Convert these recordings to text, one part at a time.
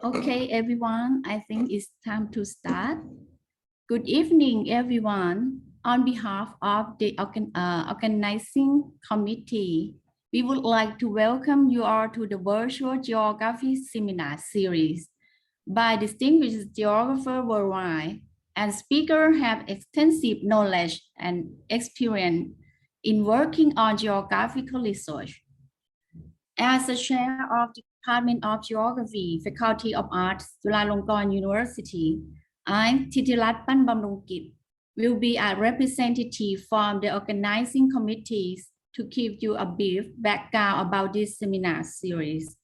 Okay, everyone, I think it's time to start. Good evening, everyone. On behalf of the organizing committee, we would like to welcome you all to the virtual geography seminar series by distinguished geographers worldwide, and speakers have extensive knowledge and experience in working on geographical research. As the chair of the Department of Geography, Faculty of Arts, Chulalongkorn University, I, Thitirat Panbamrongkit, will be a representative from the organizing committees to give you a brief background about this seminar series.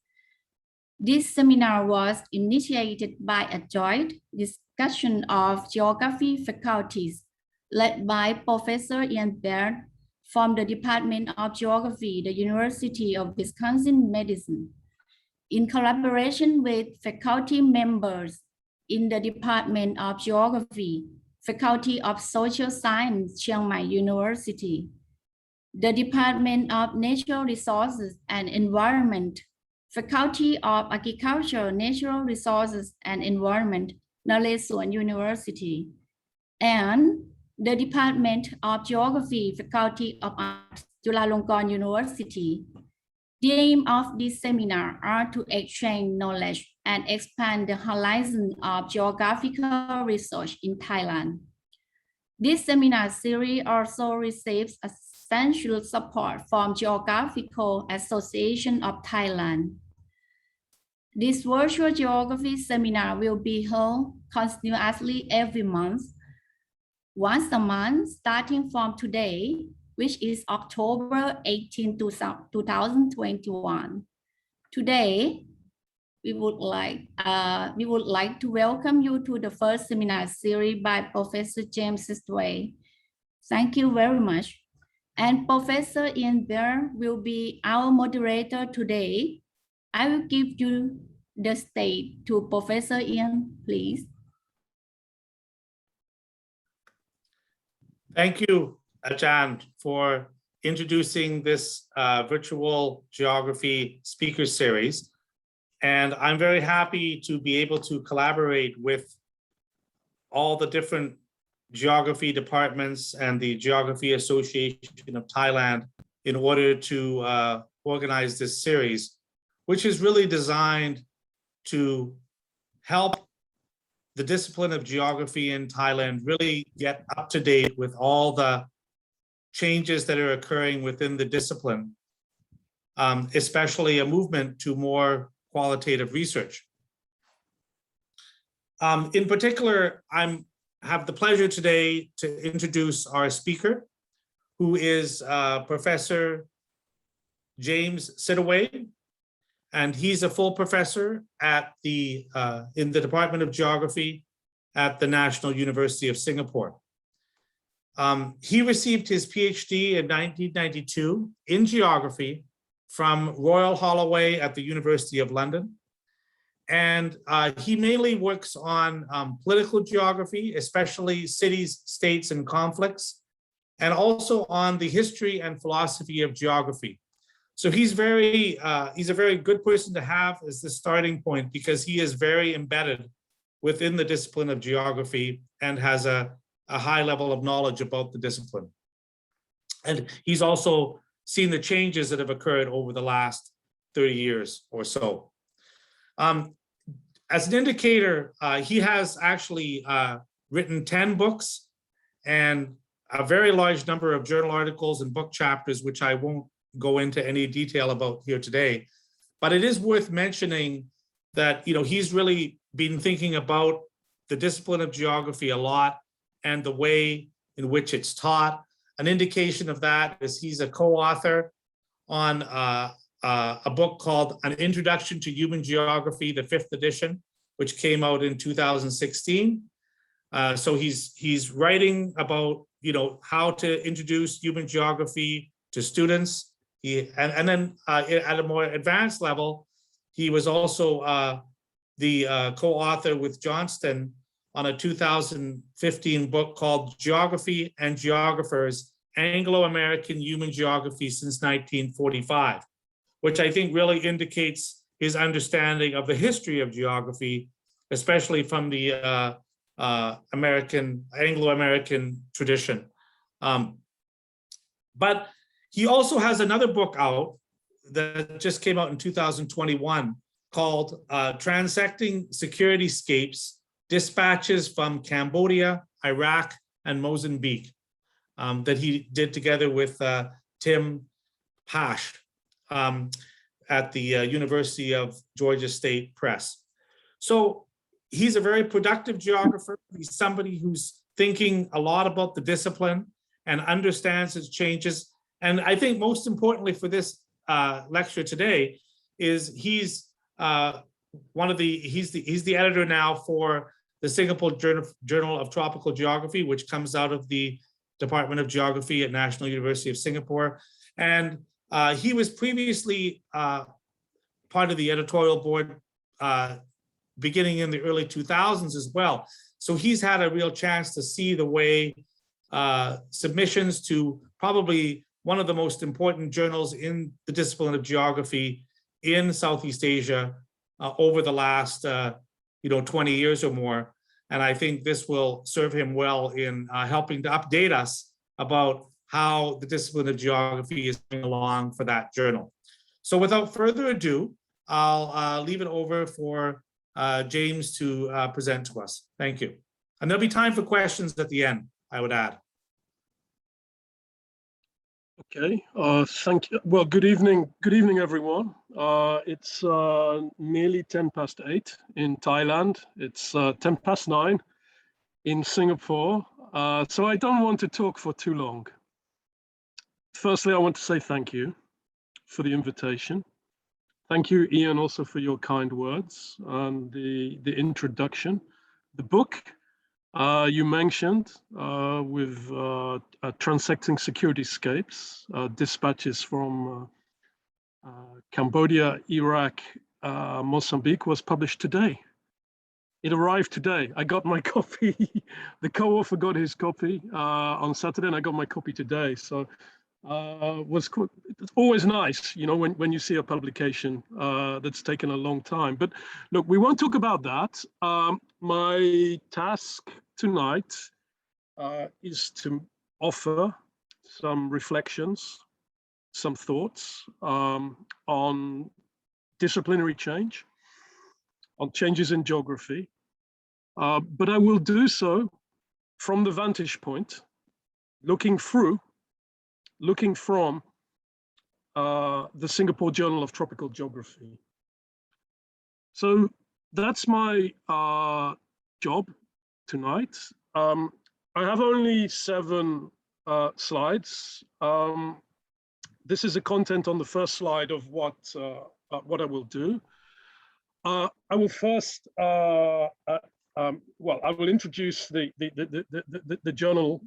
This seminar was initiated by a joint discussion of geography faculties led by Professor Ian Baird from the Department of Geography, the University of Wisconsin-Madison, in collaboration with faculty members in the Department of Geography, Faculty of Social Science, Chiang Mai University, the Department of Natural Resources and Environment, Faculty of Agriculture, Natural Resources and Environment, Nalesuan University, and the Department of Geography, Faculty of Arts, Chulalongkorn University. The aim of this seminar are to exchange knowledge and expand the horizon of geographical research in Thailand. This seminar series also receives substantial support from Geographical Association of Thailand. This virtual geography seminar will be held continuously every month, once a month, starting from today, which is October 18, 2021. Today, we would like to welcome you to the first seminar series by Professor James Sidaway. Thank you very much. And Professor Ian Baird will be our moderator today. I will give you the stage to Professor Ian, please. Thank you, Ajahn, for introducing this virtual geography speaker series. And I'm very happy to be able to collaborate with all the different geography departments and the Geography Association of Thailand in order to organize this series, which is really designed to help the discipline of geography in Thailand really get up to date with all the changes that are occurring within the discipline, especially a movement to more qualitative research. In particular, I have the pleasure today to introduce our speaker, who is Professor James Sidaway, and he's a full professor at the in the Department of Geography at the National University of Singapore. He received his PhD in 1992 in geography from Royal Holloway at the University of London. And he mainly works on political geography, especially cities, states, and conflicts, and also on the history and philosophy of geography. So he's a very good person to have as the starting point, because he is very embedded within the discipline of geography and has a high level of knowledge about the discipline. And he's also seen the changes that have occurred over the last 30 years or so. As an indicator, he has actually written 10 books and a very large number of journal articles and book chapters, which I won't go into any detail about here today. But it is worth mentioning that, you know, he's really been thinking about the discipline of geography a lot and the way in which it's taught. An indication of that is he's a co-author on a book called An Introduction to Human Geography, the 5th edition, which came out in 2016. So he's writing about, you know, how to introduce human geography to students. And then at a more advanced level, he was also the co-author with Johnston on a 2015 book called Geography and Geographers, Anglo-American Human Geography since 1945, which I think really indicates his understanding of the history of geography, especially from the Anglo-American tradition. But he also has another book out that just came out in 2021 called Transecting Securityscapes, Dispatches from Cambodia, Iraq, and Mozambique, that he did together with Tim Pash at the University of Georgia State Press. So he's a very productive geographer. He's somebody who's thinking a lot about the discipline and understands its changes. And I think most importantly for this lecture today is he's the editor now for the Singapore Journal of Tropical Geography, which comes out of the Department of Geography at National University of Singapore. And he was previously part of the editorial board beginning in the early 2000s as well. So he's had a real chance to see the way submissions to probably one of the most important journals in the discipline of geography in Southeast Asia over the last 20 years or more. And I think this will serve him well in helping to update us about how the discipline of geography is going along for that journal. So without further ado, I'll leave it over for James to present to us. Thank you. And there'll be time for questions at the end, I would add. Okay, thank you. Well, good evening, everyone. It's nearly 8:10 in Thailand. It's 9:10 in Singapore. So I don't want to talk for too long. Firstly, I want to say thank you for the invitation. Thank you, Ian, also for your kind words and the introduction. The book you mentioned with Transecting Securityscapes, dispatches from Cambodia, Iraq, Mozambique was published today. It arrived today. I got my copy. The co-author got his copy on Saturday, and I got my copy today. So it's always nice, when you see a publication that's taken a long time. But look, we won't talk about that. My task tonight is to offer some reflections, some thoughts on disciplinary change, on changes in geography. But I will do so from the vantage point, looking from the Singapore Journal of Tropical Geography. So that's my job tonight. I have only 7 slides. This is the content on the first slide of what I will do. I will first, I will introduce the journal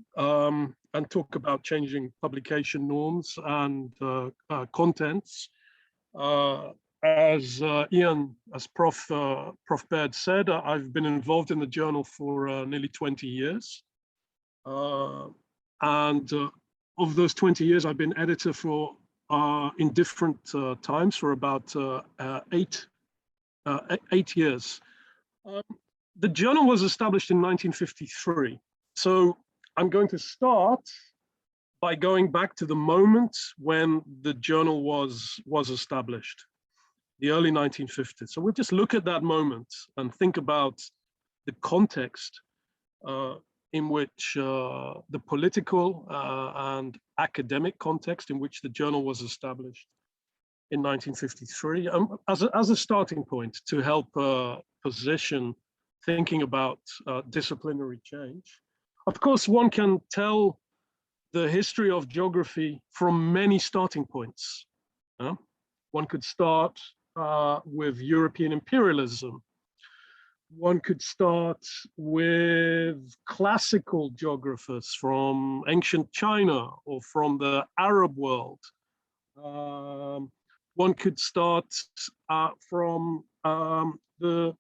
and talk about changing publication norms and contents. As Ian, as Prof Baird said, I've been involved in the journal for nearly 20 years. And of those 20 years, I've been editor for, in different times, for about 8 years. The journal was established in 1953. So I'm going to start by going back to the moment when the journal was established, the early 1950s. So we'll just look at that moment and think about the context in which the political and academic context in which the journal was established in 1953 as a starting point to help position thinking about disciplinary change. Of course, one can tell the history of geography from many starting points. One could start with European imperialism. One could start with classical geographers from ancient China or from the Arab world. One could start from the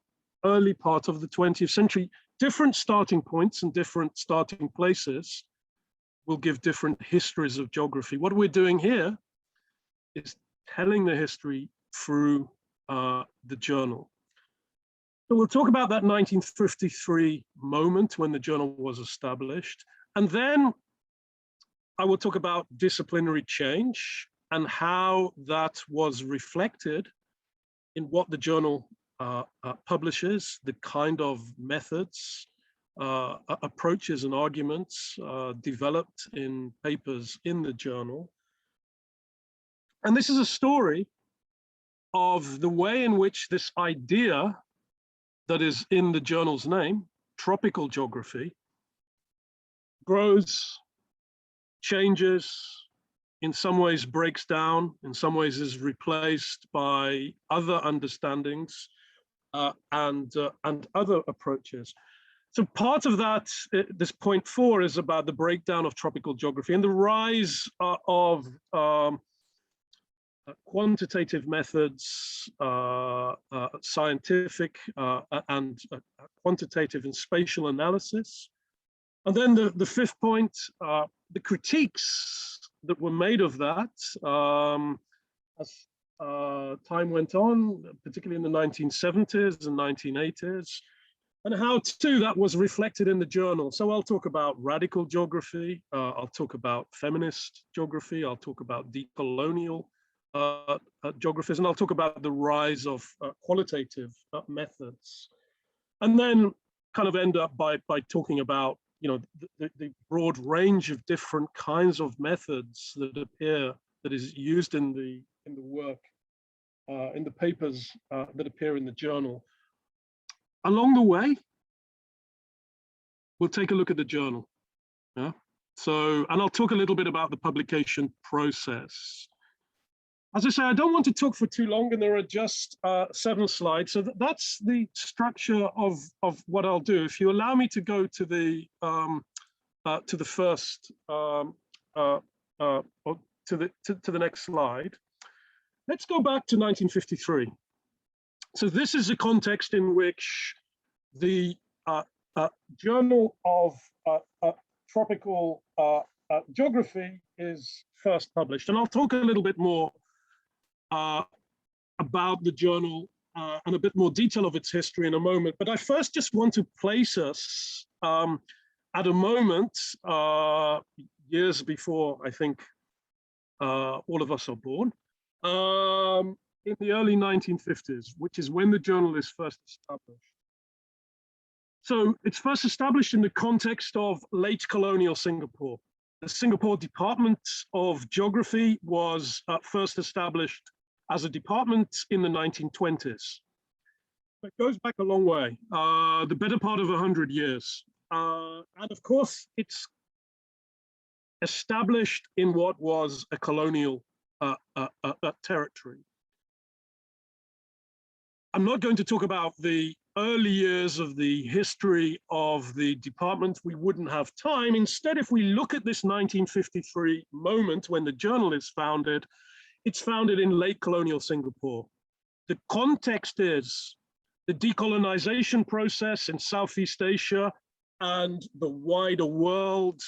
early part of the 20th century. Different starting points and different starting places will give different histories of geography. What we're doing here is telling the history through the journal. So we'll talk about that 1953 moment when the journal was established. And then I will talk about disciplinary change and how that was reflected in what the journal publishes, the kind of methods, approaches and arguments developed in papers in the journal. And this is a story of the way in which this idea that is in the journal's name, tropical geography, grows, changes, in some ways breaks down, in some ways is replaced by other understandings and other approaches. So part of that, this point 4 is about the breakdown of tropical geography and the rise of quantitative methods, scientific and quantitative and spatial analysis. And then the fifth point, the critiques that were made of that as time went on, particularly in the 1970s and 1980s, and how too that was reflected in the journal. So I'll talk about radical geography, I'll talk about feminist geography, I'll talk about decolonial geographies, and I'll talk about the rise of qualitative methods. And then kind of end up by talking about, you know, the broad range of different kinds of methods that appear, that is used in the work, in the papers that appear in the journal. Along the way, we'll take a look at the journal. Yeah. So, and I'll talk a little bit about the publication process. As I say, I don't want to talk for too long, and there are just 7 slides. So that's the structure of what I'll do. If you allow me to go to the first, to the next slide. Let's go back to 1953. So this is a context in which the Journal of Tropical Geography is first published. And I'll talk a little bit more about the journal and a bit more detail of its history in a moment. But I first just want to place us at a moment years before, I think, all of us are born, in the early 1950s, which is when the journal is first established. So it's first established in the context of late colonial Singapore. The Singapore Department of Geography was first established as a department in the 1920s. It goes back a long way, the better part of 100 years. And of course, it's established in what was a colonial territory. I'm not going to talk about the early years of the history of the department. We wouldn't have time. Instead, if we look at this 1953 moment when the journal is founded, it's founded in late colonial Singapore. The context is the decolonization process in Southeast Asia and the wider world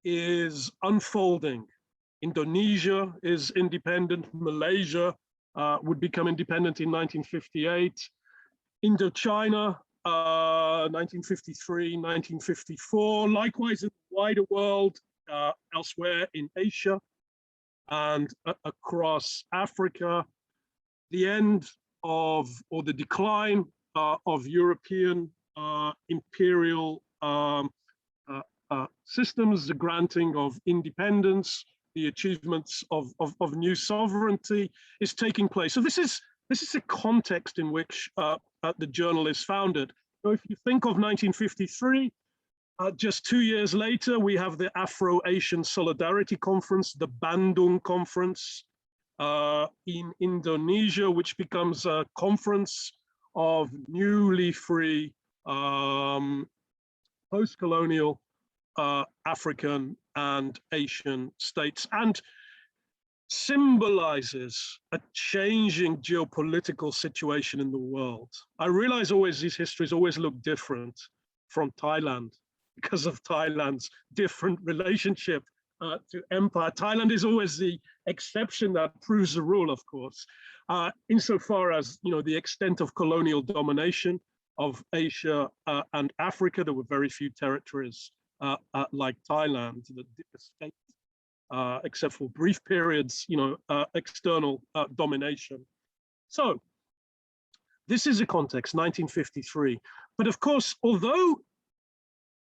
is unfolding. Indonesia is independent, Malaysia would become independent in 1958. Indochina, 1953, 1954. Likewise, in the wider world, elsewhere in Asia and across Africa, the end of, or the decline of European imperial systems, the granting of independence, the achievements of new sovereignty is taking place. So this is a context in which the journal is founded. So if you think of 1953, just 2 years later, we have the Afro-Asian Solidarity Conference, the Bandung Conference in Indonesia, which becomes a conference of newly free post-colonial African and Asian states, and symbolizes a changing geopolitical situation in the world. I realize always these histories always look different from Thailand because of Thailand's different relationship to empire. Thailand is always the exception that proves the rule, of course, insofar as the extent of colonial domination of Asia and Africa. There were very few territories like Thailand that did escape, except for brief periods, external domination. So this is a context, 1953. But of course, although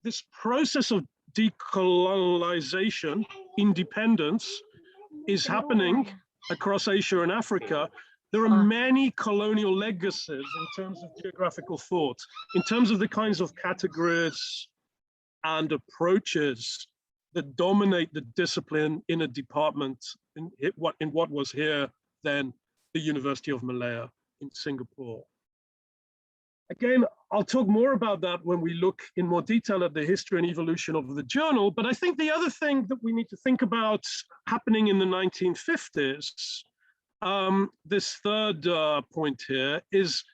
this process of decolonization, independence, is happening across Asia and Africa, there are many colonial legacies in terms of geographical thought, in terms of the kinds of categories and approaches that dominate the discipline in a department in what was here then the University of Malaya in Singapore. Again, I'll talk more about that when we look in more detail at the history and evolution of the journal. But I think the other thing that we need to think about happening in the 1950s, this third point here, is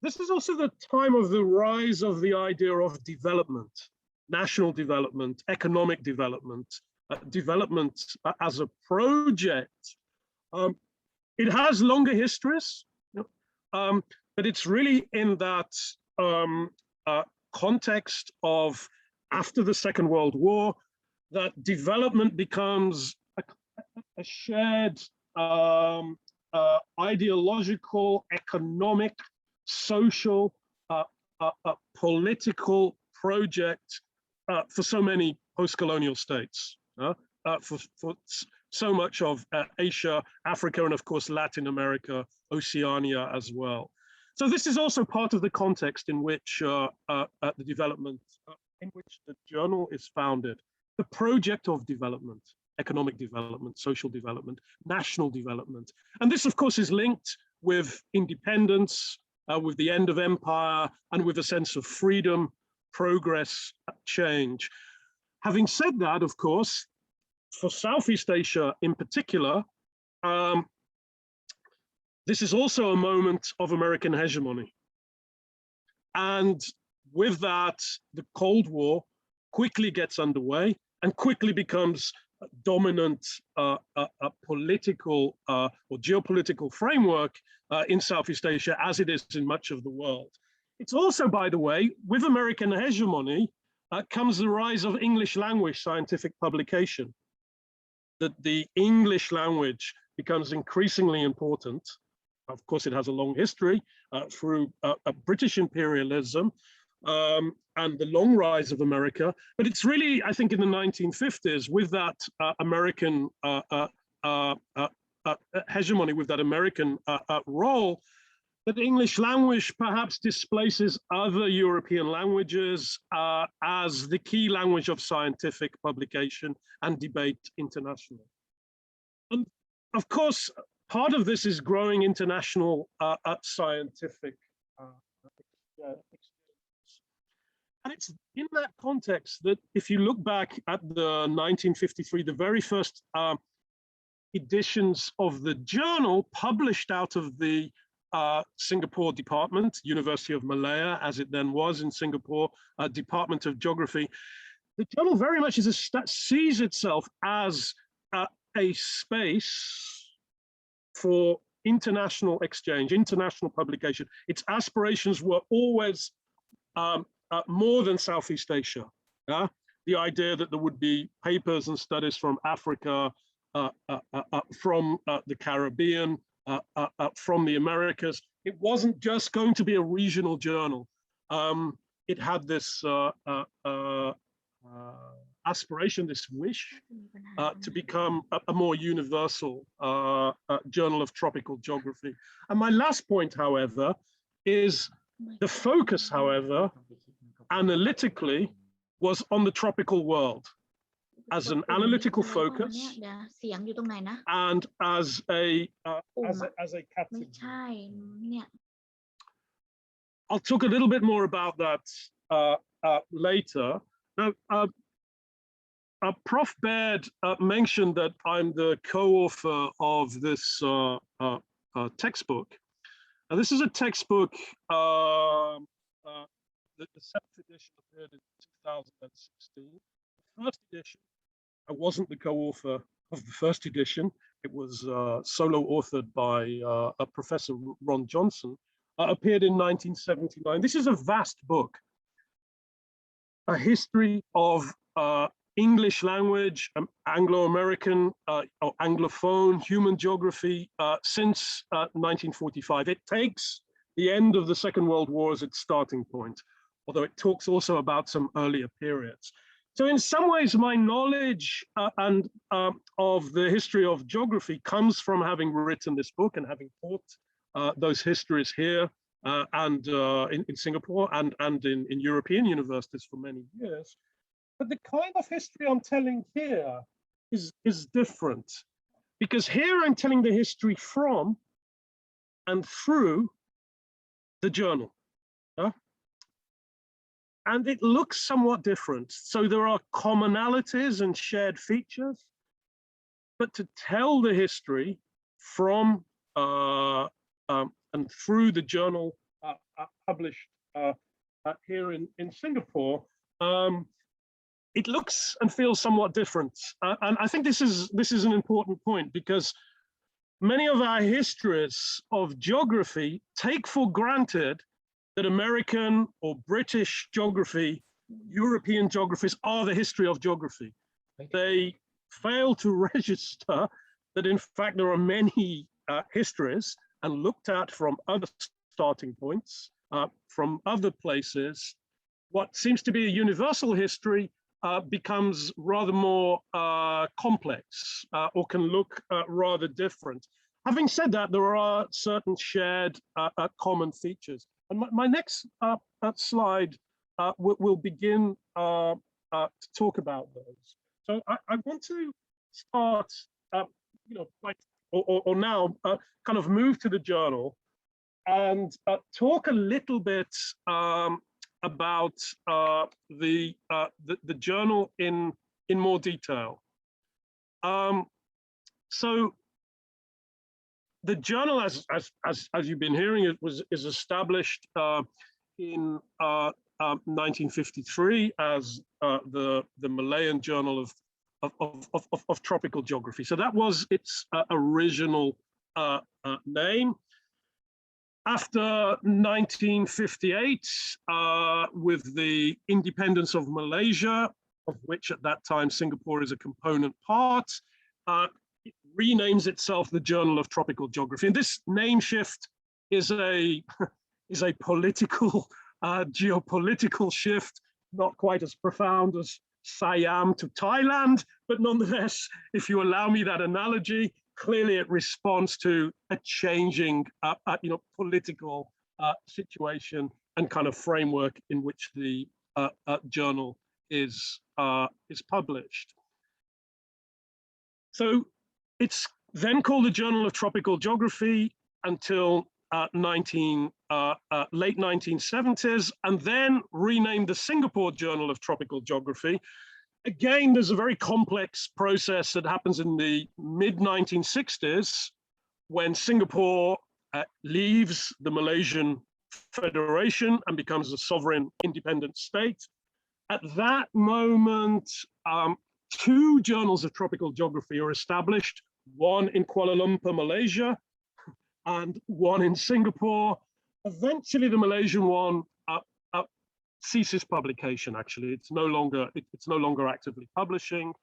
this is also the time of the rise of the idea of development, national development, economic development, development as a project. It has longer histories, but it's really in that context of after the Second World War that development becomes a shared ideological, economic, social, political project for so many post-colonial states, for so much of Asia, Africa, and of course Latin America, Oceania as well. So this is also part of the context in which the development, in which the journal is founded. The project of development, economic development, social development, national development. And this, of course, is linked with independence, with the end of empire, and with a sense of freedom, progress, change. Having said that, of course, for Southeast Asia in particular, this is also a moment of American hegemony. And with that, the Cold War quickly gets underway and quickly becomes a dominant political or geopolitical framework in Southeast Asia, as it is in much of the world. It's also, by the way, with American hegemony comes the rise of English language scientific publication. That the English language becomes increasingly important. Of course, it has a long history through British imperialism and the long rise of America. But it's really, I think, in the 1950s, with that American hegemony, with that American role, that the English language perhaps displaces other European languages as the key language of scientific publication and debate internationally. And of course, part of this is growing international scientific experience. And it's in that context that if you look back at the 1953, the very first editions of the journal published out of the Singapore department, University of Malaya, as it then was in Singapore, Department of Geography, the journal very much sees itself as a space for international exchange, international publication. Its aspirations were always more than Southeast Asia. The idea that there would be papers and studies from Africa, from the Caribbean, from the Americas. It wasn't just going to be a regional journal. It had this aspiration, this wish to become a more universal journal of tropical geography. And my last point, however, is the focus, however, analytically, was on the tropical world as an analytical focus and as a category. I'll talk a little bit more about that later. Now, Prof. Baird mentioned that I'm the co-author of this textbook. Now, this is a textbook, the seventh edition appeared in 2016. The first edition I wasn't the co-author of the first edition. It was solo authored by a Professor Ron Johnson, appeared in 1979. This is a vast book, a history of English language, Anglo-American or Anglophone human geography since 1945. It takes the end of the Second World War as its starting point, although it talks also about some earlier periods. So in some ways, my knowledge of the history of geography comes from having written this book and having taught those histories here and in Singapore and in European universities for many years. But the kind of history I'm telling here is different, because here I'm telling the history from and through the journal. And it looks somewhat different. So there are commonalities and shared features, but to tell the history from and through the journal published here in Singapore, it looks and feels somewhat different. And I think this is an important point, because many of our histories of geography take for granted that American or British geography, European geographies are the history of geography. They fail to register that in fact there are many histories and looked at from other starting points, from other places. What seems to be a universal history becomes rather more complex or can look rather different. Having said that, there are certain shared common features. And my next slide will begin to talk about those. So I want to start, or now kind of move to the journal and talk a little bit about the journal in more detail. So the journal, as you've been hearing, is established in 1953 as the Malayan Journal of Tropical Geography. So that was its original name. After 1958, with the independence of Malaysia, of which at that time Singapore is a component part, it renames itself the Journal of Tropical Geography. And this name shift is a political, geopolitical shift, not quite as profound as Siam to Thailand, but nonetheless, if you allow me that analogy, clearly it responds to a changing, political situation and kind of framework in which the journal is published. So it's then called the Journal of Tropical Geography until late 1970s, and then renamed the Singapore Journal of Tropical Geography. Again, there's a very complex process that happens in the mid-1960s when Singapore leaves the Malaysian Federation and becomes a sovereign independent state. At that moment, two journals of tropical geography are established, one in Kuala Lumpur, Malaysia, and one in Singapore. Eventually, the Malaysian one ceases publication. Actually, it's no longer actively publishing,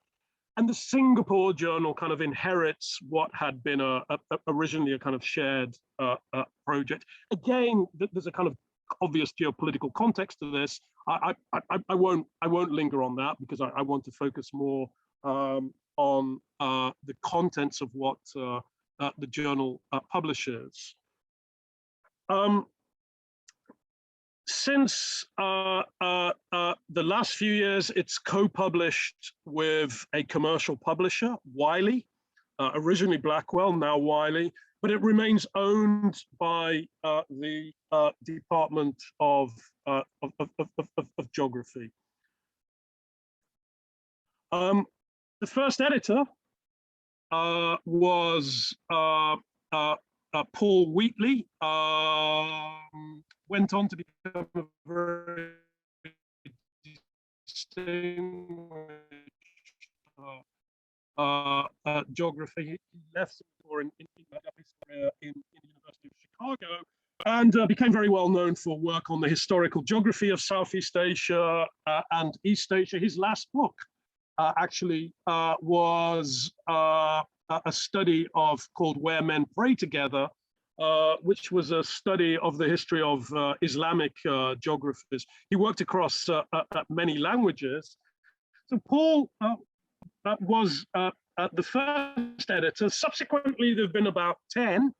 and the Singapore journal kind of inherits what had been originally a kind of shared project. Again, there's a kind of obvious geopolitical context to this. I won't linger on that because I want to focus more on the contents of what the journal publishes. Since the last few years, it's co-published with a commercial publisher, Wiley, originally Blackwell, now Wiley, but it remains owned by the Department of Geography. The first editor was Paul Wheatley, went on to become a very distinguished geography. He left Singapore in the University of Chicago and became very well known for work on the historical geography of Southeast Asia and East Asia. His last book actually was a study called Where Men Pray Together, which was a study of the history of Islamic geographies. He worked across many languages. So Paul was the first editor. Subsequently, there have been about 10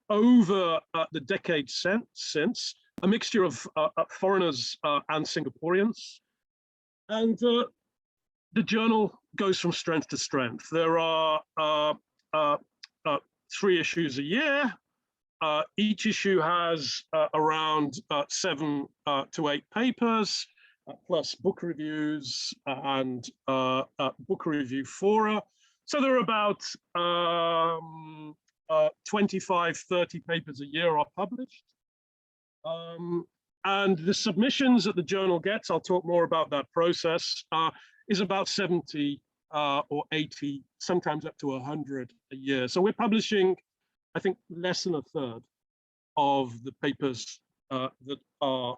over the decades since, a mixture of foreigners and Singaporeans. And the journal goes from strength to strength. There are 3 issues a year. Each issue has around 7 to 8 papers, plus book reviews and book review fora. So there are about 25, 30 papers a year are published. And the submissions that the journal gets, I'll talk more about that process, is about 70 or 80, sometimes up to 100 a year. So we're publishing, I think, less than a third of the papers that are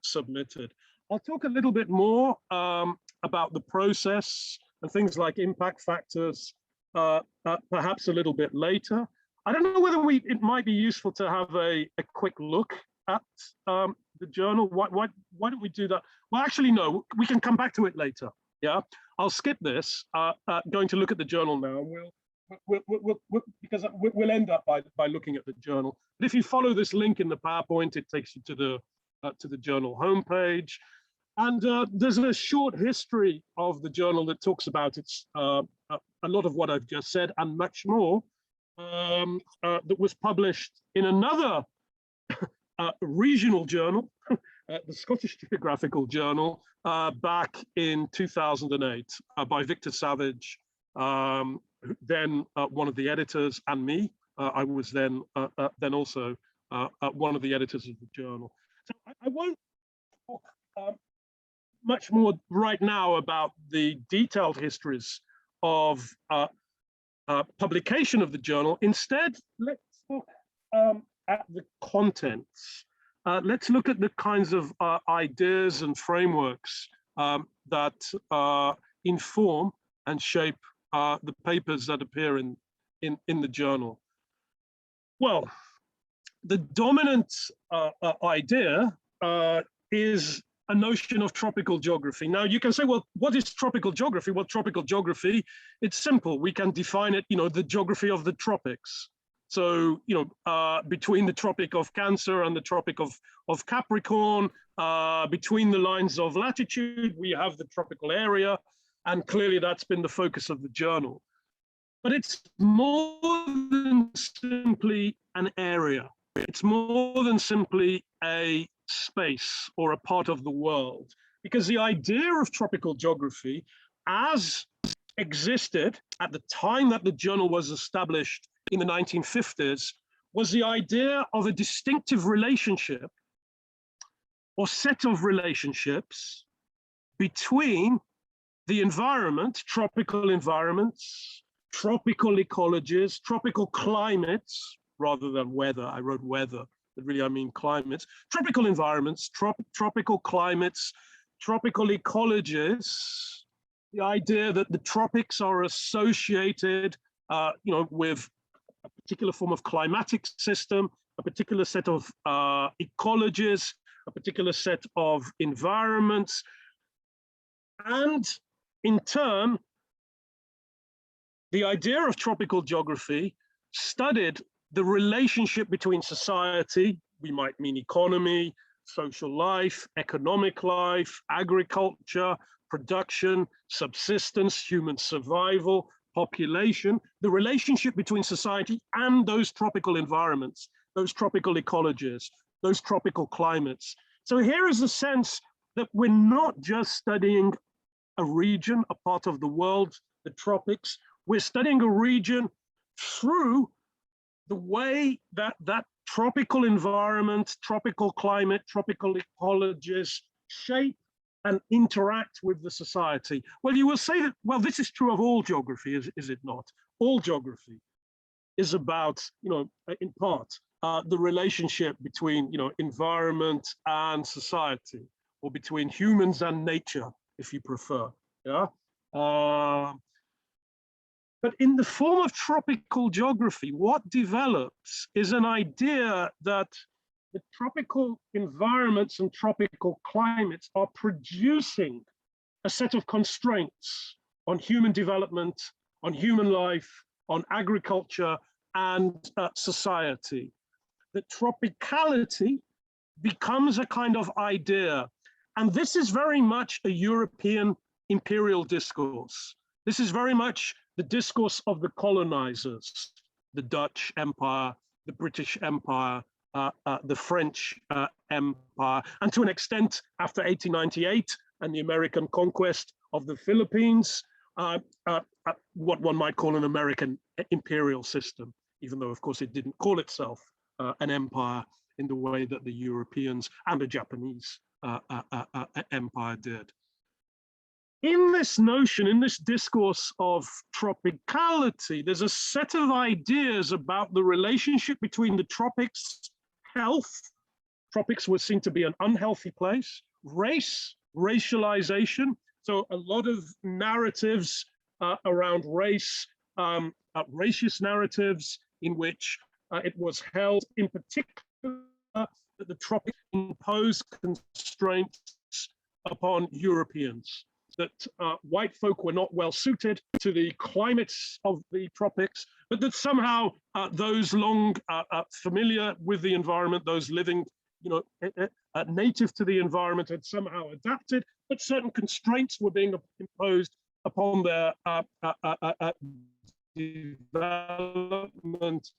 submitted. I'll talk a little bit more about the process and things like impact factors, perhaps a little bit later. I don't know whether it might be useful to have a quick look at the journal. Why don't we do that? Well, actually, no, we can come back to it later. Yeah, I'll skip this, going to look at the journal now. Because we'll end up by looking at the journal. But if you follow this link in the PowerPoint, it takes you to the journal homepage. And there's a short history of the journal that talks about its a lot of what I've just said and much more that was published in another regional journal, the Scottish Geographical Journal, back in 2008 by Victor Savage, then one of the editors, and me. I was then also one of the editors of the journal. So I won't talk much more right now about the detailed histories of publication of the journal. Instead, let's look at the contents. Let's look at the kinds of ideas and frameworks that inform and shape the papers that appear in the journal. Well, the dominant idea is a notion of tropical geography. Now you can say, well, what is tropical geography? Well, tropical geography, it's simple. We can define it, the geography of the tropics. So, between the Tropic of Cancer and the Tropic of Capricorn, between the lines of latitude, we have the tropical area, and clearly that's been the focus of the journal. But it's more than simply an area. It's more than simply a space or a part of the world, because the idea of tropical geography, as existed at the time that the journal was established in the 1950s, was the idea of a distinctive relationship or set of relationships between the environment, tropical environments, tropical ecologies, tropical climates, rather than weather. I wrote weather, but really I mean climates. Tropical environments, tropical climates, tropical ecologies. The idea that the tropics are associated, with a particular form of climatic system, a particular set of ecologies, a particular set of environments, and in turn, the idea of tropical geography studied the relationship between society, we might mean economy, social life, economic life, agriculture, production, subsistence, human survival, population, the relationship between society and those tropical environments, those tropical ecologies, those tropical climates. So here is the sense that we're not just studying a region, a part of the world, the tropics, we're studying a region through the way that that tropical environment, tropical climate, tropical ecologies shape and interact with the society. Well, you will say that, well, this is true of all geography, is it not? All geography is about, in part, the relationship between, environment and society, or between humans and nature, if you prefer. Yeah. But in the form of tropical geography, what develops is an idea that the tropical environments and tropical climates are producing a set of constraints on human development, on human life, on agriculture, and society. That tropicality becomes a kind of idea. And this is very much a European imperial discourse. This is very much the discourse of the colonizers, the Dutch Empire, the British Empire, the French Empire, and to an extent, after 1898 and the American conquest of the Philippines, what one might call an American imperial system, even though, of course, it didn't call itself an empire in the way that the Europeans and the Japanese empire did. In this notion, in this discourse of tropicality, there's a set of ideas about the relationship between the tropics, health, tropics were seen to be an unhealthy place, race, racialization, so a lot of narratives around race, racist narratives in which it was held in particular that the tropics imposed constraints upon Europeans, that white folk were not well suited to the climates of the tropics, but that somehow those long familiar with the environment, those living, native to the environment had somehow adapted, but certain constraints were being imposed upon their development,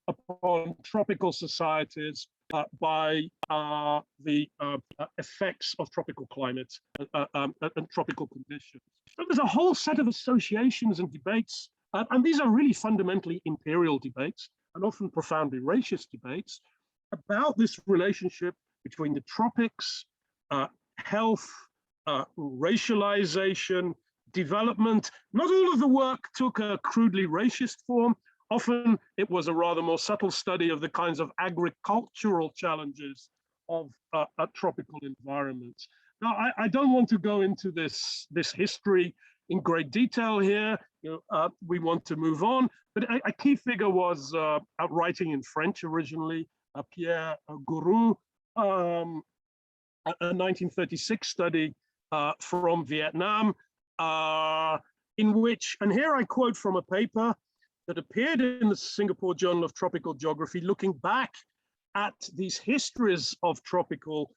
upon tropical societies by the effects of tropical climate and tropical conditions. So there's a whole set of associations and debates, and these are really fundamentally imperial debates and often profoundly racist debates about this relationship between the tropics, health, racialization, development. Not all of the work took a crudely racist form. Often it was a rather more subtle study of the kinds of agricultural challenges of tropical environments. Now, I don't want to go into this history in great detail here. We want to move on, but a key figure was writing in French originally, Pierre Gourou, a 1936 study from Vietnam, in which, and here I quote from a paper that appeared in the Singapore Journal of Tropical Geography, looking back at these histories of tropical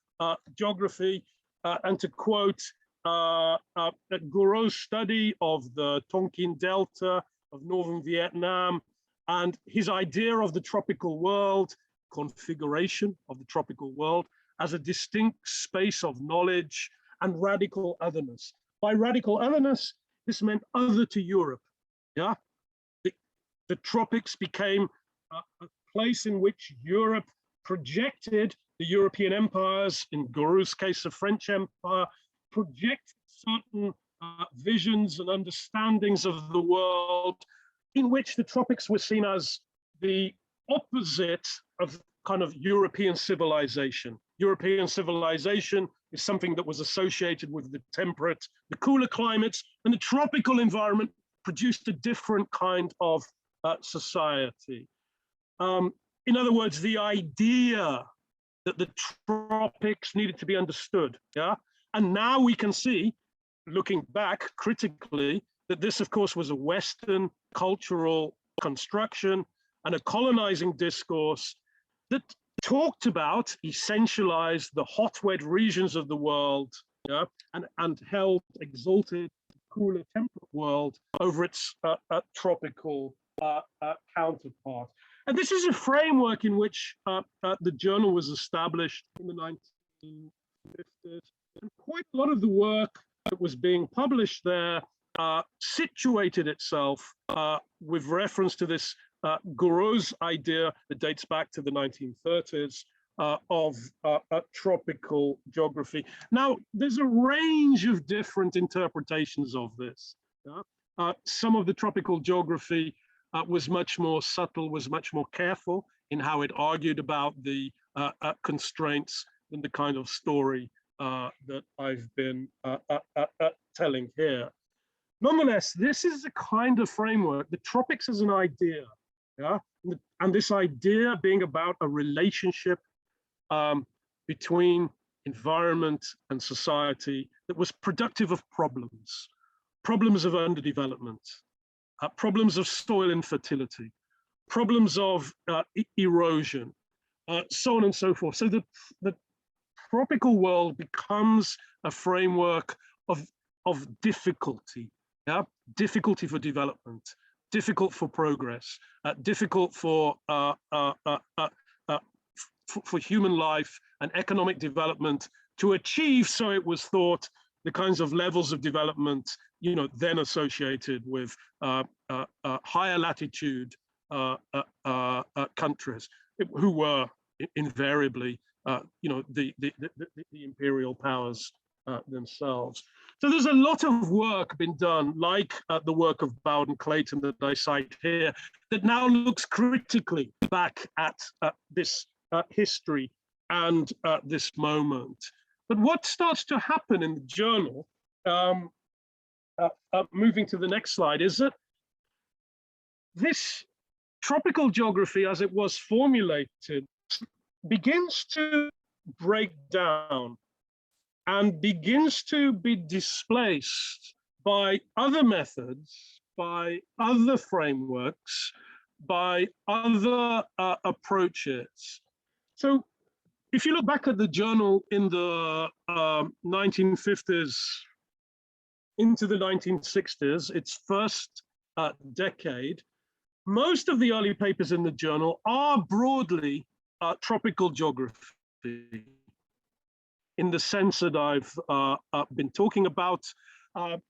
geography, and to quote Gourou's study of the Tonkin Delta of northern Vietnam, and his idea of the tropical world, configuration of the tropical world, as a distinct space of knowledge and radical otherness. By radical otherness, this meant other to Europe. Yeah, the tropics became a place in which Europe projected the European empires, in Gourou's case, the French Empire, project certain visions and understandings of the world in which the tropics were seen as the opposite of kind of European civilization. European civilization is something that was associated with the temperate, the cooler climates, and the tropical environment produced a different kind of society. In other words, the idea that the tropics needed to be understood, yeah? And now we can see, looking back critically, that this, of course, was a Western cultural construction and a colonizing discourse that talked about, essentialized the hot, wet regions of the world, yeah, and held, exalted, cooler, temperate world over its tropical counterpart. And this is a framework in which the journal was established in the 1950s. And quite a lot of the work that was being published there situated itself with reference to this Gourou's idea that dates back to the 1930s of tropical geography. Now, there's a range of different interpretations of this. Some of the tropical geography was much more subtle, was much more careful in how it argued about the constraints than the kind of story that I've been telling here. Nonetheless, this is a kind of framework. The tropics as an idea, and this idea being about a relationship between environment and society that was productive of problems of underdevelopment, problems of soil infertility, problems of erosion, so on and so forth. So the tropical world becomes a framework of difficulty, difficulty for development, difficult for progress, difficult for human life and economic development to achieve, so it was thought, the kinds of levels of development, then associated with higher latitude countries who were invariably, the imperial powers themselves. So there's a lot of work been done, like the work of Bowden Clayton that I cite here, that now looks critically back at this history and this moment. But what starts to happen in the journal, moving to the next slide, is that this tropical geography, as it was formulated, begins to break down and begins to be displaced by other methods, by other frameworks, by other approaches. So if you look back at the journal in the 1950s into the 1960s, its first decade, most of the early papers in the journal are broadly tropical geography, in the sense that I've been talking about,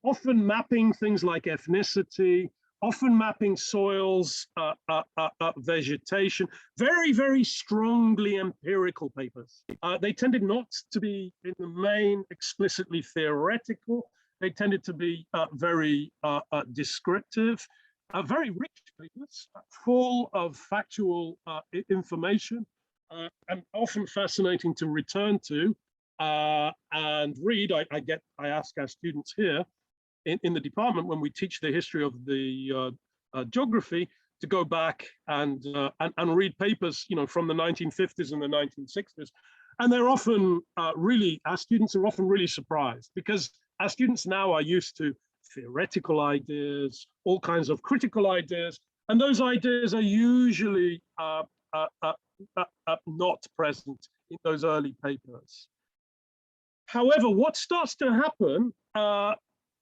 often mapping things like ethnicity, often mapping soils, vegetation, very, very strongly empirical papers. They tended not to be, in the main, explicitly theoretical. They tended to be very descriptive, very rich papers, full of factual information, and often fascinating to return to and read. I ask our students here in the department, when we teach the history of the geography, to go back and read papers, from the 1950s and the 1960s. And they're often our students are often really surprised, because our students now are used to theoretical ideas, all kinds of critical ideas, and those ideas are usually not present in those early papers. However, what starts to happen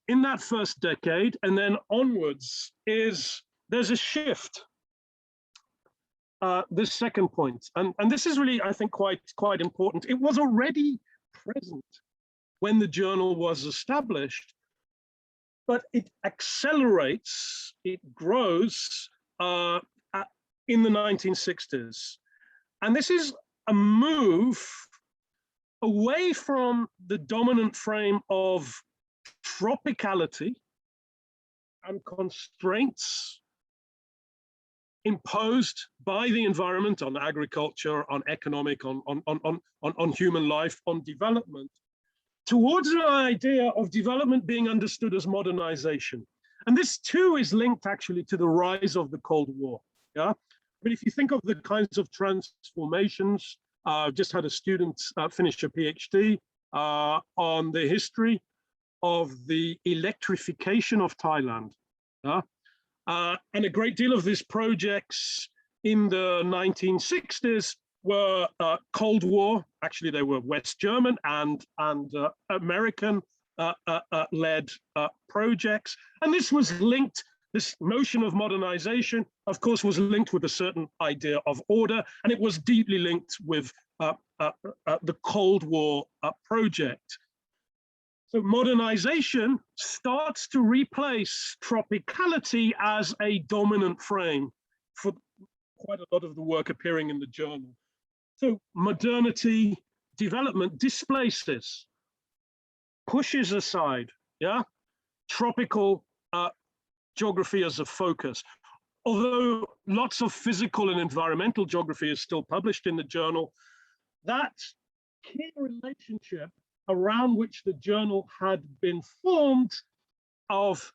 in that first decade and then onwards is there's a shift. This second point, and this is really, I think, quite important. It was already present when the journal was established, but it accelerates, it grows in the 1960s. And this is a move away from the dominant frame of tropicality and constraints imposed by the environment on agriculture, on economic, on human life, on development, towards an idea of development being understood as modernization. And this too is linked actually to the rise of the Cold War. Yeah, but if you think of the kinds of transformations, I've just had a student finish a PhD on the history of the electrification of Thailand. And a great deal of these projects in the 1960s were Cold War. Actually, they were West German and American led projects. And this was linked, this notion of modernization, of course, was linked with a certain idea of order, and it was deeply linked with the Cold War project. So modernization starts to replace tropicality as a dominant frame for quite a lot of the work appearing in the journal. So modernity development displaces, pushes aside, yeah, tropical geography as a focus. Although lots of physical and environmental geography is still published in the journal, that key relationship around which the journal had been formed of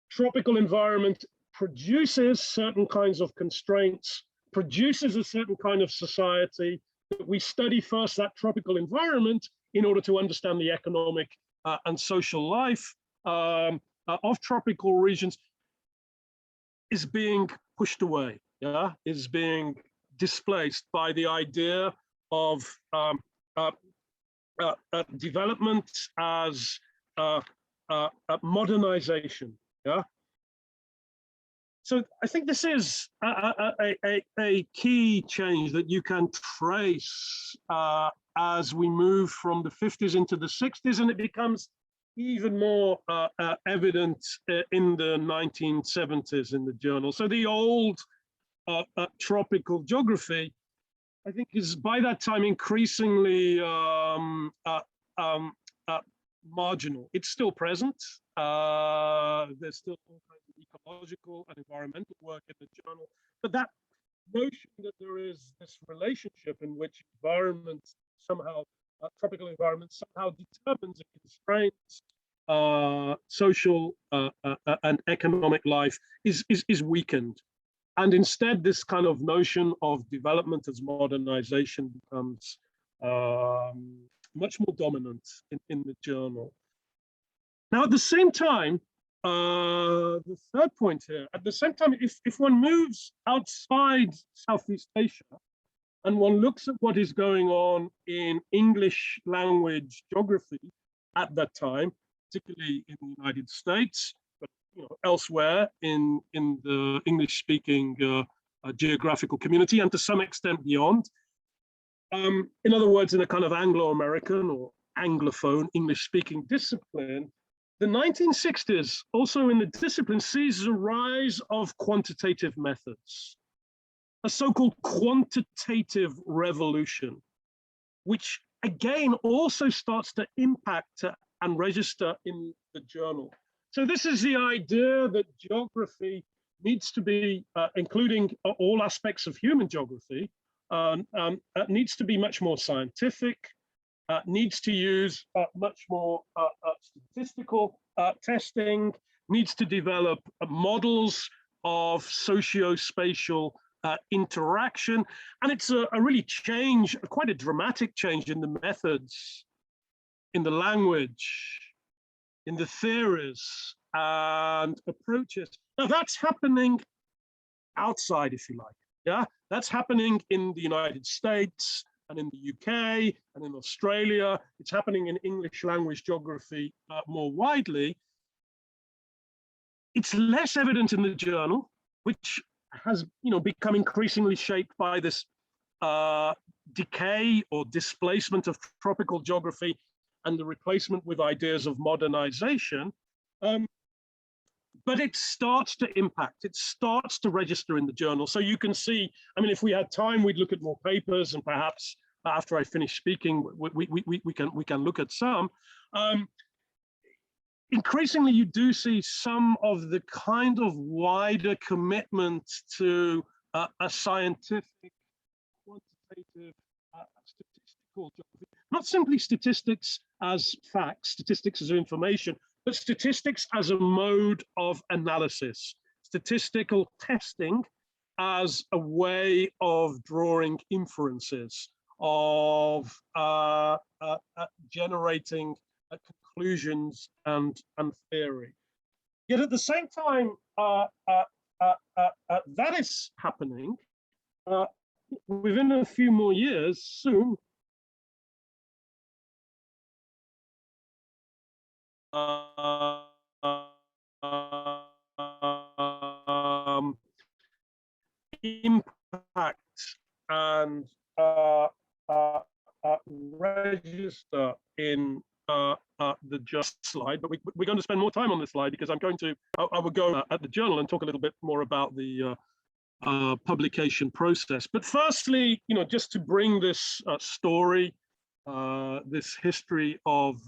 tropical environment produces certain kinds of constraints, produces a certain kind of society, that we study first that tropical environment in order to understand the economic and social life of tropical regions, is being pushed away, yeah, is being displaced by the idea of development as modernization, yeah. So I think this is a key change that you can trace as we move from the 50s into the 60s, and it becomes even more evident in the 1970s in the journal. So the old tropical geography, I think, is by that time increasingly marginal. It's still present. There's still all kinds of ecological and environmental work in the journal, but that notion that there is this relationship in which environment somehow, tropical environment somehow determines and constrains social and economic life is weakened. And instead, this kind of notion of development as modernization becomes much more dominant in the journal. Now, at the same time, the third point here, at the same time, if one moves outside Southeast Asia and one looks at what is going on in English language geography at that time, particularly in the United States, but elsewhere in the English-speaking geographical community, and to some extent beyond. In other words, in a kind of Anglo-American or Anglophone English-speaking discipline, the 1960s, also in the discipline, sees a rise of quantitative methods, a so-called quantitative revolution, which again also starts to impact and register in the journal. So this is the idea that geography needs to be, including all aspects of human geography, needs to be much more scientific, needs to use much more statistical testing, needs to develop models of socio-spatial interaction. And it's a really change, quite a dramatic change in the methods, in the language, in the theories and approaches. Now that's happening outside, if you like. Yeah, that's happening in the United States and in the UK and in Australia. It's happening in English language geography more widely. It's less evident in the journal, which has become increasingly shaped by this decay or displacement of tropical geography and the replacement with ideas of modernization. But it starts to impact, it starts to register in the journal. So you can see, I mean, if we had time, we'd look at more papers, and perhaps after I finish speaking, we can look at some. Increasingly, you do see some of the kind of wider commitment to a scientific, quantitative, statistical geography. Not simply statistics as facts, statistics as information, but statistics as a mode of analysis, statistical testing as a way of drawing inferences, of generating conclusions and theory. Yet at the same time, that is happening. Within a few more years, soon, impact and register in the just slide, but we're going to spend more time on this slide because I will go at the journal and talk a little bit more about the publication process. But firstly, just to bring this story, this history of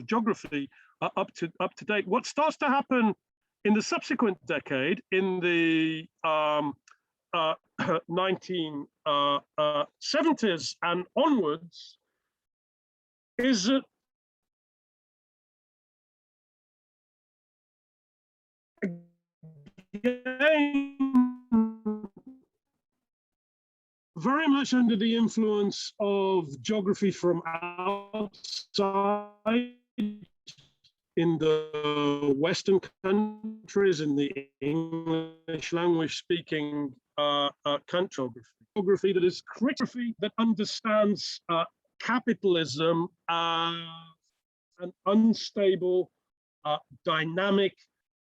geography up to date, what starts to happen in the subsequent decade, in the 1970s and onwards, is that again, very much under the influence of geography from outside, in the Western countries, in the English language speaking geography that is critically, that understands capitalism as an unstable, dynamic,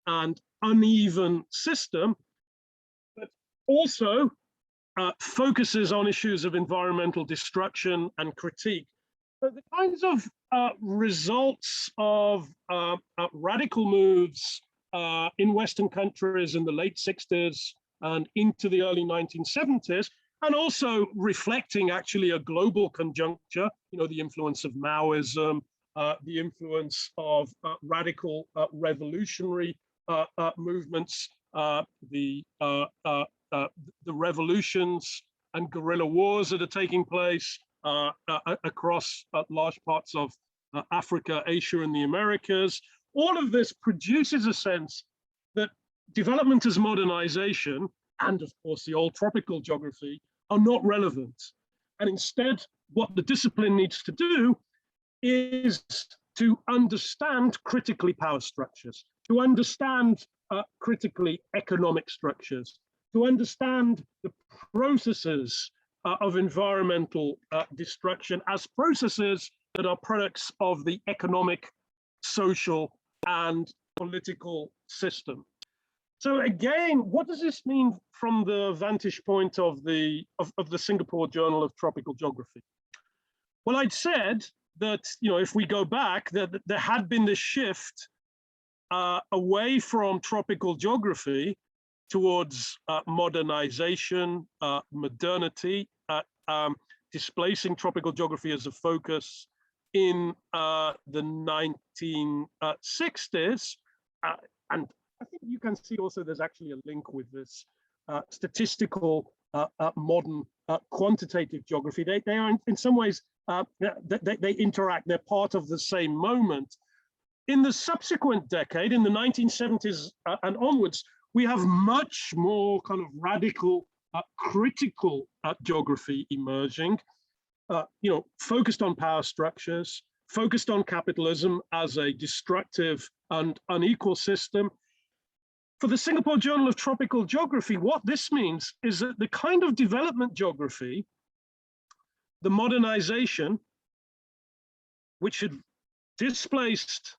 and uneven system, but also focuses on issues of environmental destruction and critique. But the kinds of results of radical moves in Western countries in the late 60s and into the early 1970s, and also reflecting actually a global conjuncture, the influence of Maoism, the influence of radical revolutionary movements, the revolutions and guerrilla wars that are taking place across large parts of Africa, Asia, and the Americas. All of this produces a sense that development as modernization, and of course the old tropical geography, are not relevant. And instead, what the discipline needs to do is to understand critically power structures, to understand critically economic structures, to understand the processes of environmental destruction as processes that are products of the economic, social, and political system. So again, what does this mean from the vantage point of the Singapore Journal of Tropical Geography? Well, I'd said that, if we go back, that there had been this shift away from tropical geography towards modernization, modernity, displacing tropical geography as a focus in the 1960s. And I think you can see also there's actually a link with this statistical, modern, quantitative geography. They are in some ways, they interact, they're part of the same moment. In the subsequent decade, in the 1970s and onwards, we have much more kind of radical, critical geography emerging, focused on power structures, focused on capitalism as a destructive and unequal system. For the Singapore Journal of Tropical Geography, what this means is that the kind of development geography, the modernization, which had displaced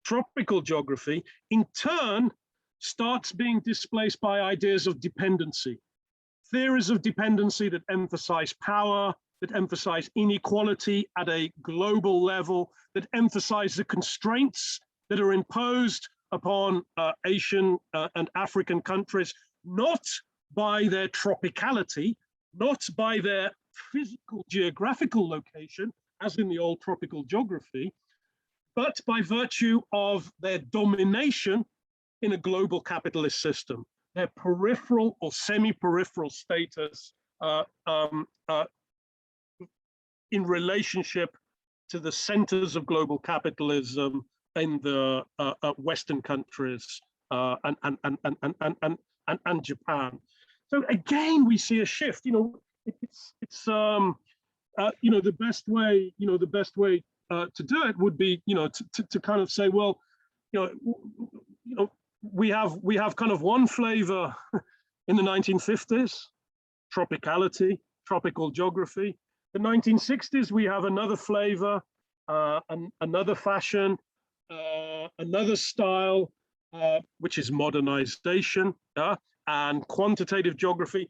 tropical geography, in turn starts being displaced by ideas of dependency, theories of dependency that emphasize power, that emphasize inequality at a global level, that emphasize the constraints that are imposed upon Asian and African countries, not by their tropicality, not by their physical geographical location, as in the old tropical geography, but by virtue of their domination in a global capitalist system, their peripheral or semi-peripheral status in relationship to the centers of global capitalism in the Western countries and Japan. So again, we see a shift. It's the best way. The best way to do it would be, to kind of say, well, we have kind of one flavor in the 1950s, tropicality, tropical geography. The 1960s, we have another flavor, another fashion, another style, which is modernization and quantitative geography.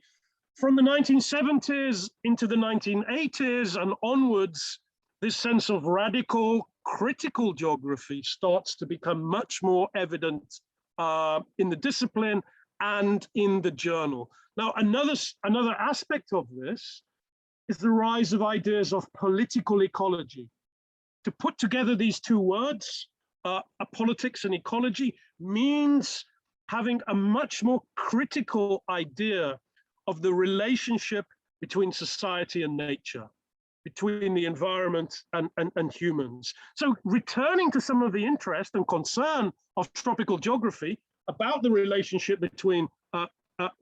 From the 1970s into the 1980s and onwards, this sense of radical critical geography starts to become much more evident in the discipline, and in the journal. Now, another aspect of this is the rise of ideas of political ecology. To put together these two words, politics and ecology, means having a much more critical idea of the relationship between society and nature, between the environment and humans. So returning to some of the interest and concern of tropical geography about the relationship between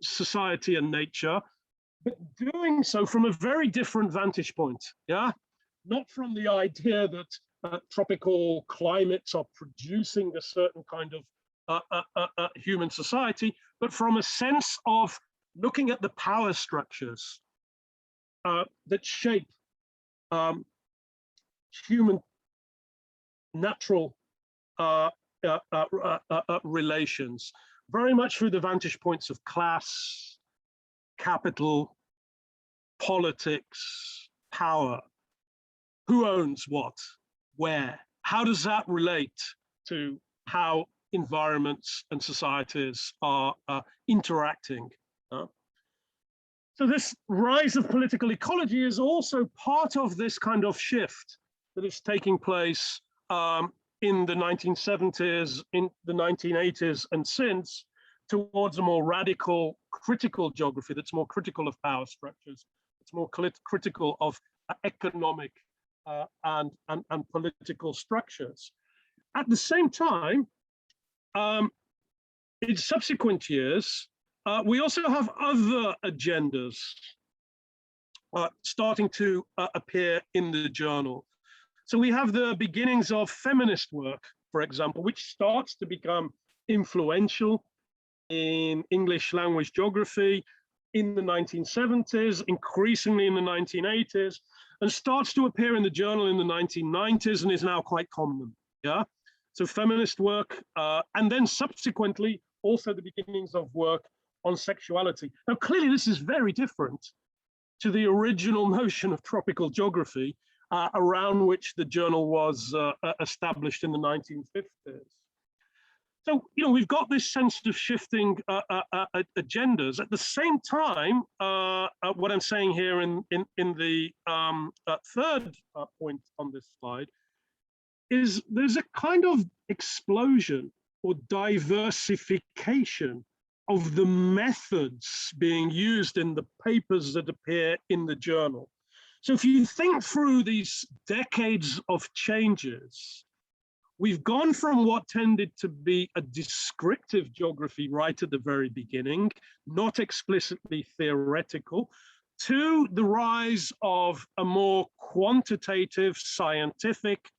society and nature, but doing so from a very different vantage point, yeah? Not from the idea that tropical climates are producing a certain kind of human society, but from a sense of looking at the power structures that shape human natural relations, very much through the vantage points of class, capital, politics, power. Who owns what, where? How does that relate to how environments and societies are interacting? So this rise of political ecology is also part of this kind of shift that is taking place in the 1970s, in the 1980s, and since, towards a more radical critical geography that's more critical of power structures, it's more critical of economic and political structures. At the same time, in subsequent years, we also have other agendas starting to appear in the journal. So we have the beginnings of feminist work, for example, which starts to become influential in English language geography in the 1970s, increasingly in the 1980s, and starts to appear in the journal in the 1990s and is now quite common, yeah? So feminist work, and then subsequently also the beginnings of work on sexuality. Now, clearly this is very different to the original notion of tropical geography around which the journal was established in the 1950s. So, you know, we've got this sense of shifting agendas. At the same time, what I'm saying here in the third point on this slide is there's a kind of explosion or diversification of the methods being used in the papers that appear in the journal. So if you think through these decades of changes, we've gone from what tended to be a descriptive geography right at the very beginning, not explicitly theoretical, to the rise of a more quantitative, scientific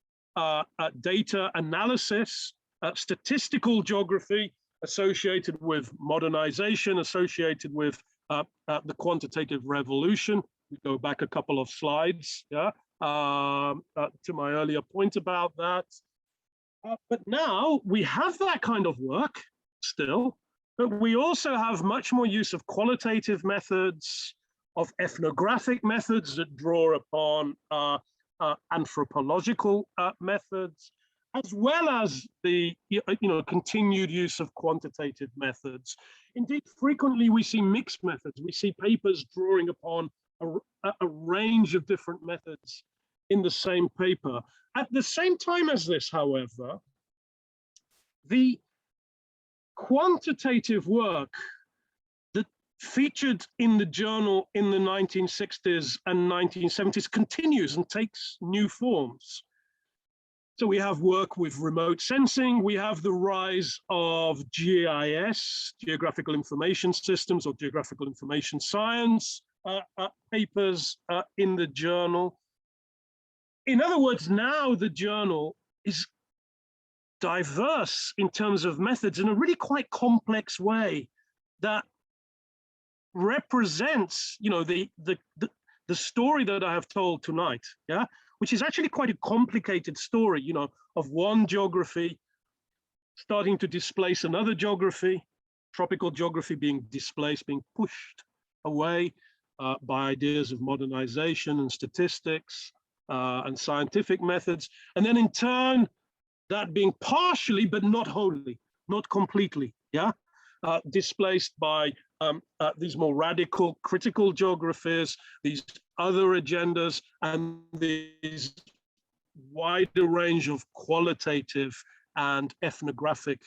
data analysis, statistical geography associated with modernization, associated with the quantitative revolution. We go back a couple of slides, yeah, to my earlier point about that. But now we have that kind of work still, but we also have much more use of qualitative methods, of ethnographic methods that draw upon anthropological methods, as well as the continued use of quantitative methods. Indeed, frequently we see mixed methods. We see papers drawing upon a range of different methods in the same paper. At the same time as this, however, the quantitative work that featured in the journal in the 1960s and 1970s continues and takes new forms. So we have work with remote sensing, we have the rise of GIS, Geographical Information Systems, or Geographical Information Science papers in the journal. In other words, now the journal is diverse in terms of methods in a really quite complex way that represents, you know, the story that I have told tonight, yeah, which is actually quite a complicated story, you know, of one geography starting to displace another geography, tropical geography being displaced, being pushed away by ideas of modernization and statistics and scientific methods, and then in turn, that being partially, but not wholly, not completely, yeah, displaced by these more radical critical geographies, these other agendas, and these wider range of qualitative and ethnographic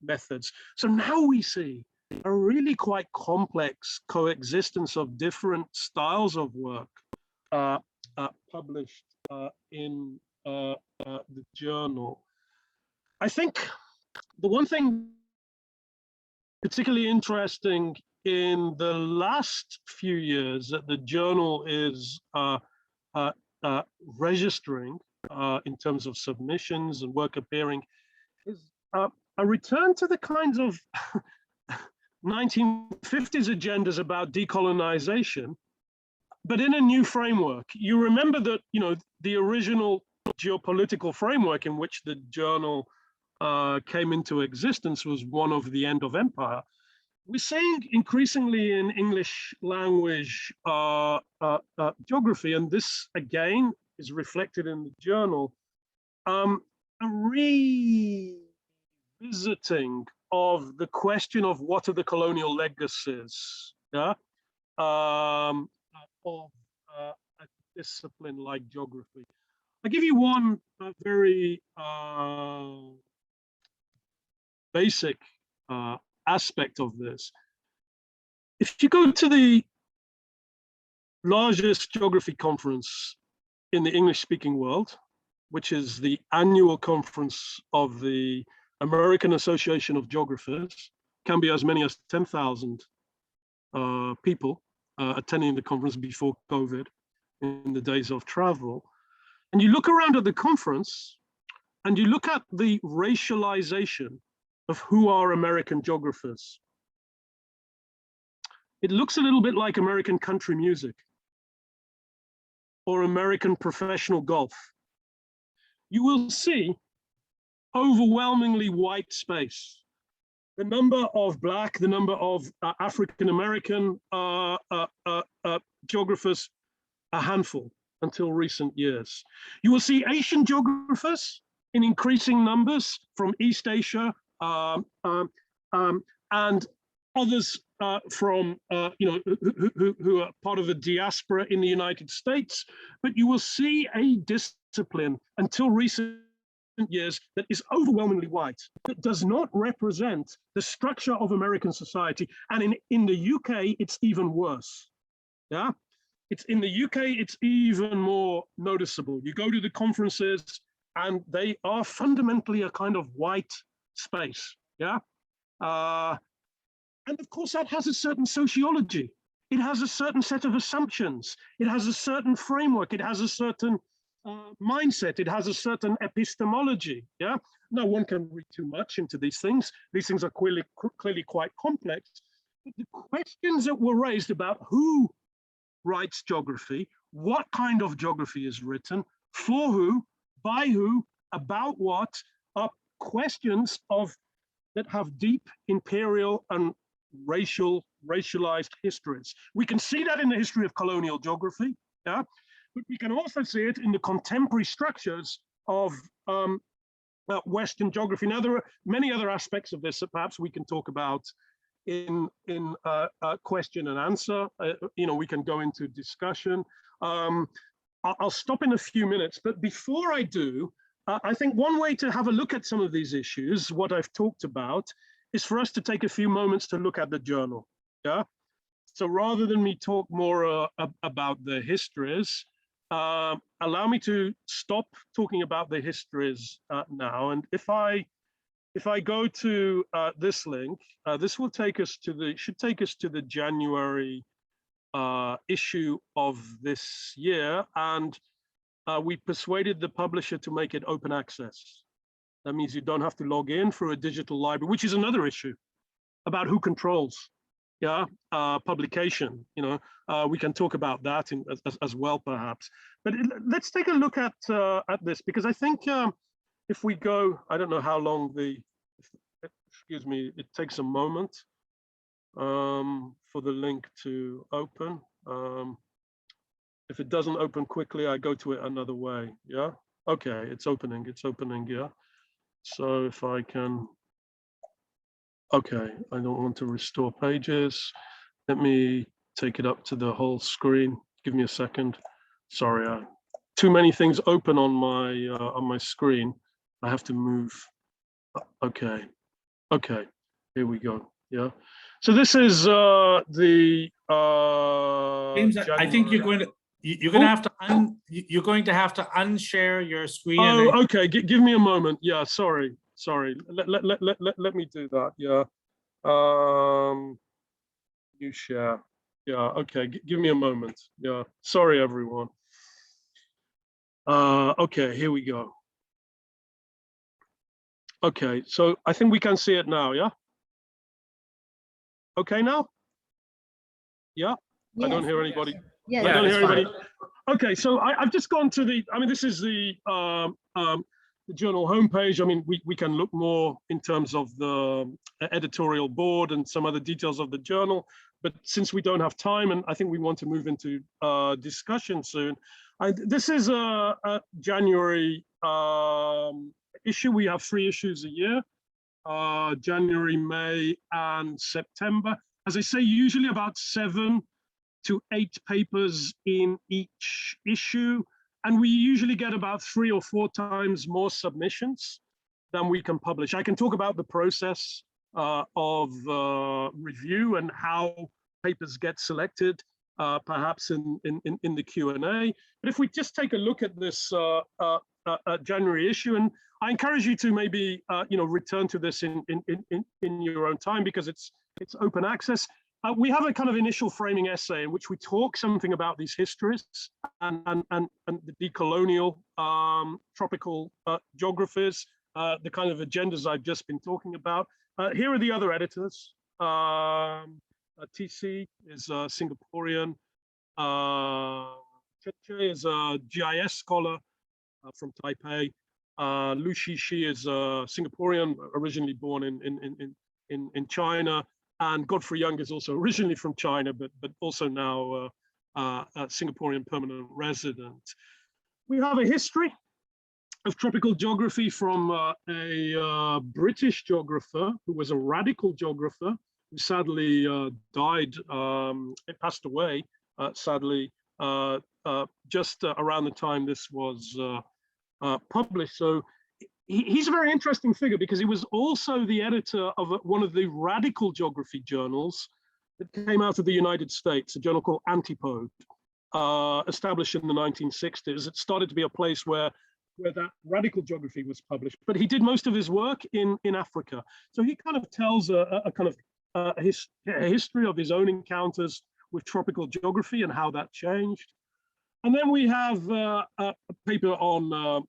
methods. So now we see a really quite complex coexistence of different styles of work published in the journal. I think the one thing particularly interesting in the last few years that the journal is registering in terms of submissions and work appearing is a return to the kinds of 1950s agendas about decolonization, but in a new framework. You remember that, you know, the original geopolitical framework in which the journal came into existence was one of the end of empire. We're seeing increasingly in English language geography, and this again is reflected in the journal, a revisiting of the question of what are the colonial legacies, yeah, of a discipline like geography. I'll give you one very basic aspect of this. If you go to the largest geography conference in the English-speaking world, which is the annual conference of the American Association of Geographers, can be as many as 10,000 people attending the conference before COVID in the days of travel. And you look around at the conference and you look at the racialization of who are American geographers. It looks a little bit like American country music or American professional golf. You will see overwhelmingly white space. The number of Black, the number of African-American geographers, a handful until recent years. You will see Asian geographers in increasing numbers from East Asia, and others from who are part of the diaspora in the United States. But you will see a discipline until recent years that is overwhelmingly white, that does not represent the structure of American society. And in the UK, it's even worse. Yeah, it's in the UK, it's even more noticeable. You go to the conferences and they are fundamentally a kind of white space. Yeah. And of course, that has a certain sociology. It has a certain set of assumptions. It has a certain framework. It has a certain mindset. It has a certain epistemology. Yeah. No one can read too much into these things. These things are clearly quite complex. But the questions that were raised about who writes geography, what kind of geography is written, for who, by who, about what, are questions that have deep imperial and racialized histories. We can see that in the history of colonial geography, yeah, but we can also see it in the contemporary structures of Western geography. Now, there are many other aspects of this that perhaps we can talk about in question and answer. We can go into discussion. I'll stop in a few minutes, but before I do, I think one way to have a look at some of these issues, what I've talked about, is for us to take a few moments to look at the journal. Yeah. So rather than me talk more about the histories, allow me to stop talking about the histories now. And if I go to this link, this will take us to should take us to the January issue of this year, and we persuaded the publisher to make it open access. That means you don't have to log in through a digital library, which is another issue about who controls, yeah, publication. We can talk about that as well, perhaps. But let's take a look at this, because I think if we go, I don't know how long excuse me, it takes a moment for the link to open. If it doesn't open quickly, I go to it another way. Yeah. Okay, it's opening. Yeah. So if I can Okay, I don't want to restore pages. Let me take it up to the whole screen. Give me a second. Sorry, too many things open on my screen. I have to move. Okay, okay, here we go. Yeah. So this is the James, I think you're January. going to you're going to have to you're going to have to unshare your screen. And then Oh, okay. Give me a moment. Yeah, sorry. Let me do that. Yeah. You share. Yeah, okay. Give me a moment. Yeah. Sorry, everyone. Okay, here we go. Okay, so I think we can see it now, yeah? Okay now? Yeah? I don't Yes. hear anybody. Yes. I yeah, don't it's hear fine. anybody. Okay, so I've just gone to this is the journal homepage. I mean, we can look more in terms of the editorial board and some other details of the journal, but since we don't have time, and I think we want to move into discussion soon, this is a January issue. We have 3 issues a year, January, May, and September. As I say, usually about 7 to 8 papers in each issue. And we usually get about 3 or 4 times more submissions than we can publish. I can talk about the process of review and how papers get selected, perhaps in the Q&A. But if we just take a look at this January issue, and I encourage you to maybe return to this in your own time, because it's open access. We have a kind of initial framing essay in which we talk something about these histories and the decolonial tropical geographies, the kind of agendas I've just been talking about. Here are the other editors. TC is Singaporean. Cheche is a GIS scholar from Taipei. Lu Shishi is Singaporean, originally born in China. And Godfrey Young is also originally from China, but also now a Singaporean permanent resident. We have a history of tropical geography from a British geographer who was a radical geographer who sadly died, passed away, sadly, just around the time this was published. So he's a very interesting figure because he was also the editor of one of the radical geography journals that came out of the United States, a journal called Antipode, established in the 1960s. It started to be a place where that radical geography was published, but he did most of his work in Africa. So he kind of tells a kind of a history of his own encounters with tropical geography and how that changed. And then we have a paper on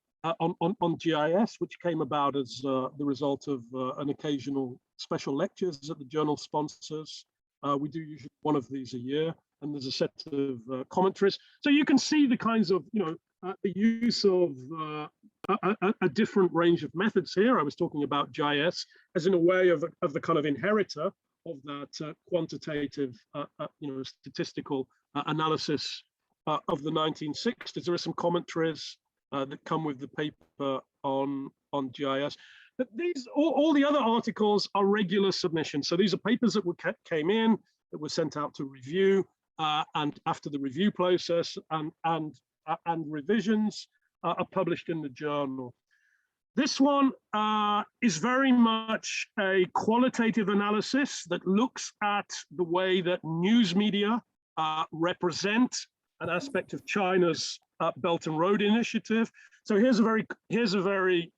GIS, which came about as the result of an occasional special lectures that the journal sponsors. We do usually one of these a year, and there's a set of commentaries. So you can see the kinds of, the use of a different range of methods here. I was talking about GIS as in a way of the kind of inheritor of that quantitative, statistical analysis of the 1960s. There are some commentaries that come with the paper on GIS. But these, all the other articles are regular submissions. So these are papers that came in, that were sent out to review, and after the review process and revisions are published in the journal. This one is very much a qualitative analysis that looks at the way that news media represent an aspect of China's Belt and Road Initiative. So here's a very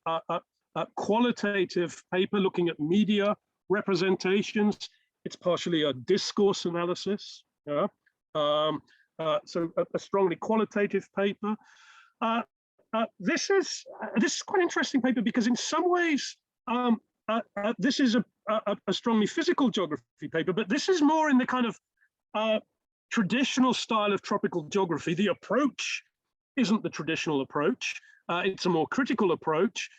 qualitative paper looking at media representations. It's partially a discourse analysis. Yeah. So a strongly qualitative paper. This is quite an interesting paper because in some ways this is a strongly physical geography paper, but this is more in the kind of traditional style of tropical geography. The approach isn't the traditional approach. It's a more critical approach.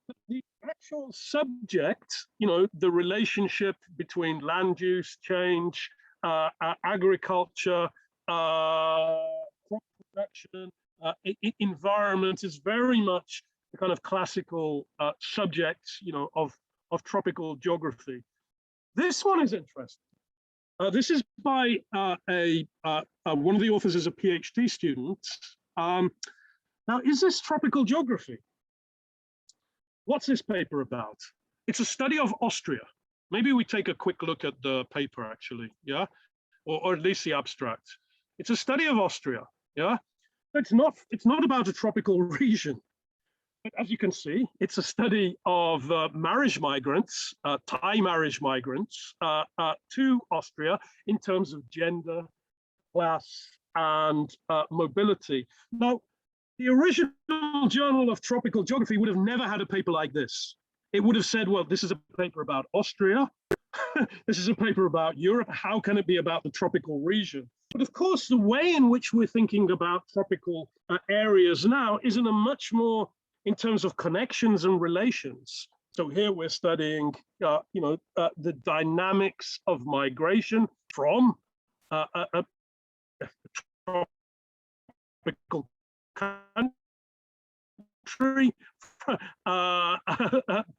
But the actual subject, the relationship between land use change, agriculture, crop production, environment is very much the kind of classical subject, of tropical geography. This one is interesting. This is by one of the authors is a PhD student. Now, is this tropical geography? What's this paper about? It's a study of Austria. Maybe we take a quick look at the paper, actually, yeah? Or at least the abstract. It's a study of Austria, yeah? It's not about a tropical region. But as you can see, it's a study of marriage migrants, Thai marriage migrants to Austria in terms of gender, class, and mobility. Now, the original Journal of Tropical Geography would have never had a paper like this. It would have said, well, this is a paper about Austria. This is a paper about Europe. How can it be about the tropical region? But of course, the way in which we're thinking about tropical areas now is in a much more in terms of connections and relations. So here we're studying, the dynamics of migration from a tropical country,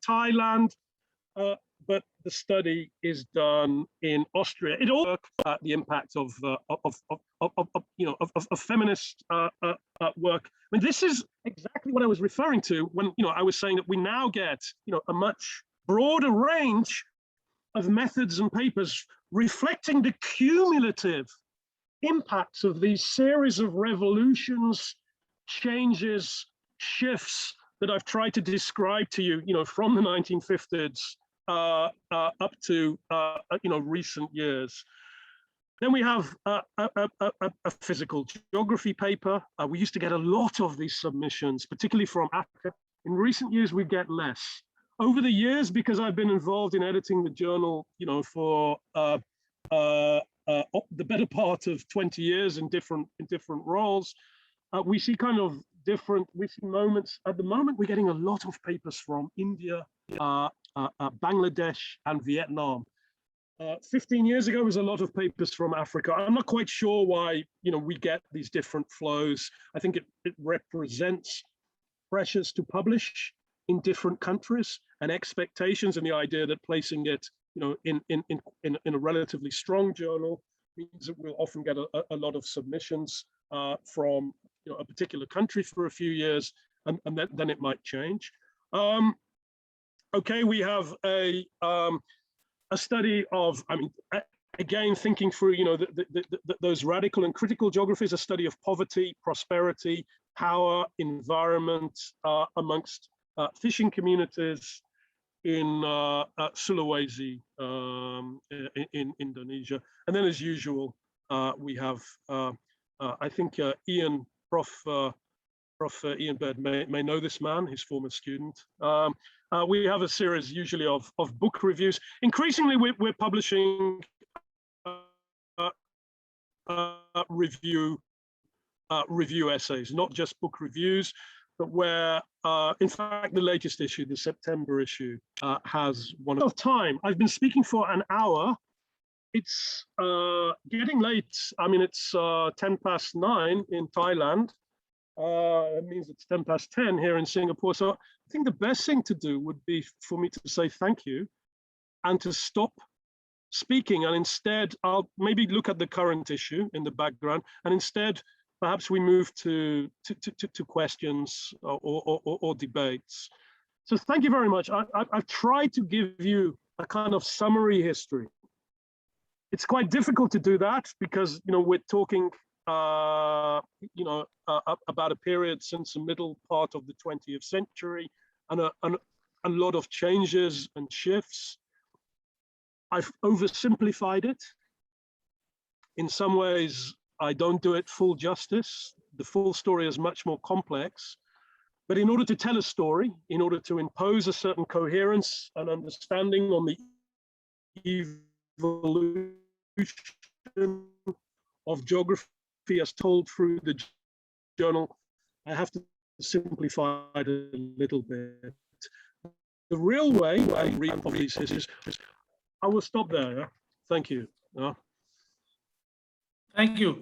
Thailand, but the study is done in Austria. It all the impact of feminist work. I mean, this is exactly what I was referring to when I was saying that we now get a much broader range of methods and papers reflecting the cumulative impacts of these series of revolutions, changes, shifts that I've tried to describe to you, from the 1950s up to recent years. Then we have a physical geography paper. We used to get a lot of these submissions, particularly from Africa. In recent years, we get less. Over the years, because I've been involved in editing the journal, for the better part of 20 years in different roles, we see kind of different, we see moments. At the moment, we're getting a lot of papers from India, Bangladesh, and Vietnam. 15 years ago was a lot of papers from Africa. I'm not quite sure why we get these different flows. I think it represents pressures to publish in different countries and expectations, and the idea that placing it in a relatively strong journal means that we'll often get a lot of submissions from a particular country for a few years, and then it might change. Okay, we have a study of, again, thinking through, those radical and critical geographies, a study of poverty, prosperity, power, environment amongst fishing communities in Sulawesi in Indonesia. And then, as usual, we have, I think Prof. Ian Bird may know this man, his former student. We have a series usually of book reviews. Increasingly, we're publishing review essays, not just book reviews, but where, in fact, the latest issue, the September issue, has one of time. I've been speaking for an hour. It's getting late. I mean, it's 9:10 in Thailand. It means it's 10:10 here in Singapore. So I think the best thing to do would be for me to say thank you and to stop speaking. And instead, I'll maybe look at the current issue in the background. And instead, perhaps we move to questions or debates. So thank you very much. I've tried to give you a kind of summary history. It's quite difficult to do that because, we're talking about a period since the middle part of the 20th century and a lot of changes and shifts. I've oversimplified it. In some ways, I don't do it full justice. The full story is much more complex. But in order to tell a story, in order to impose a certain coherence and understanding on the evolution of geography as told through the journal, I have to simplify it a little bit. The real way I read these is, I will stop there. Yeah? Thank you.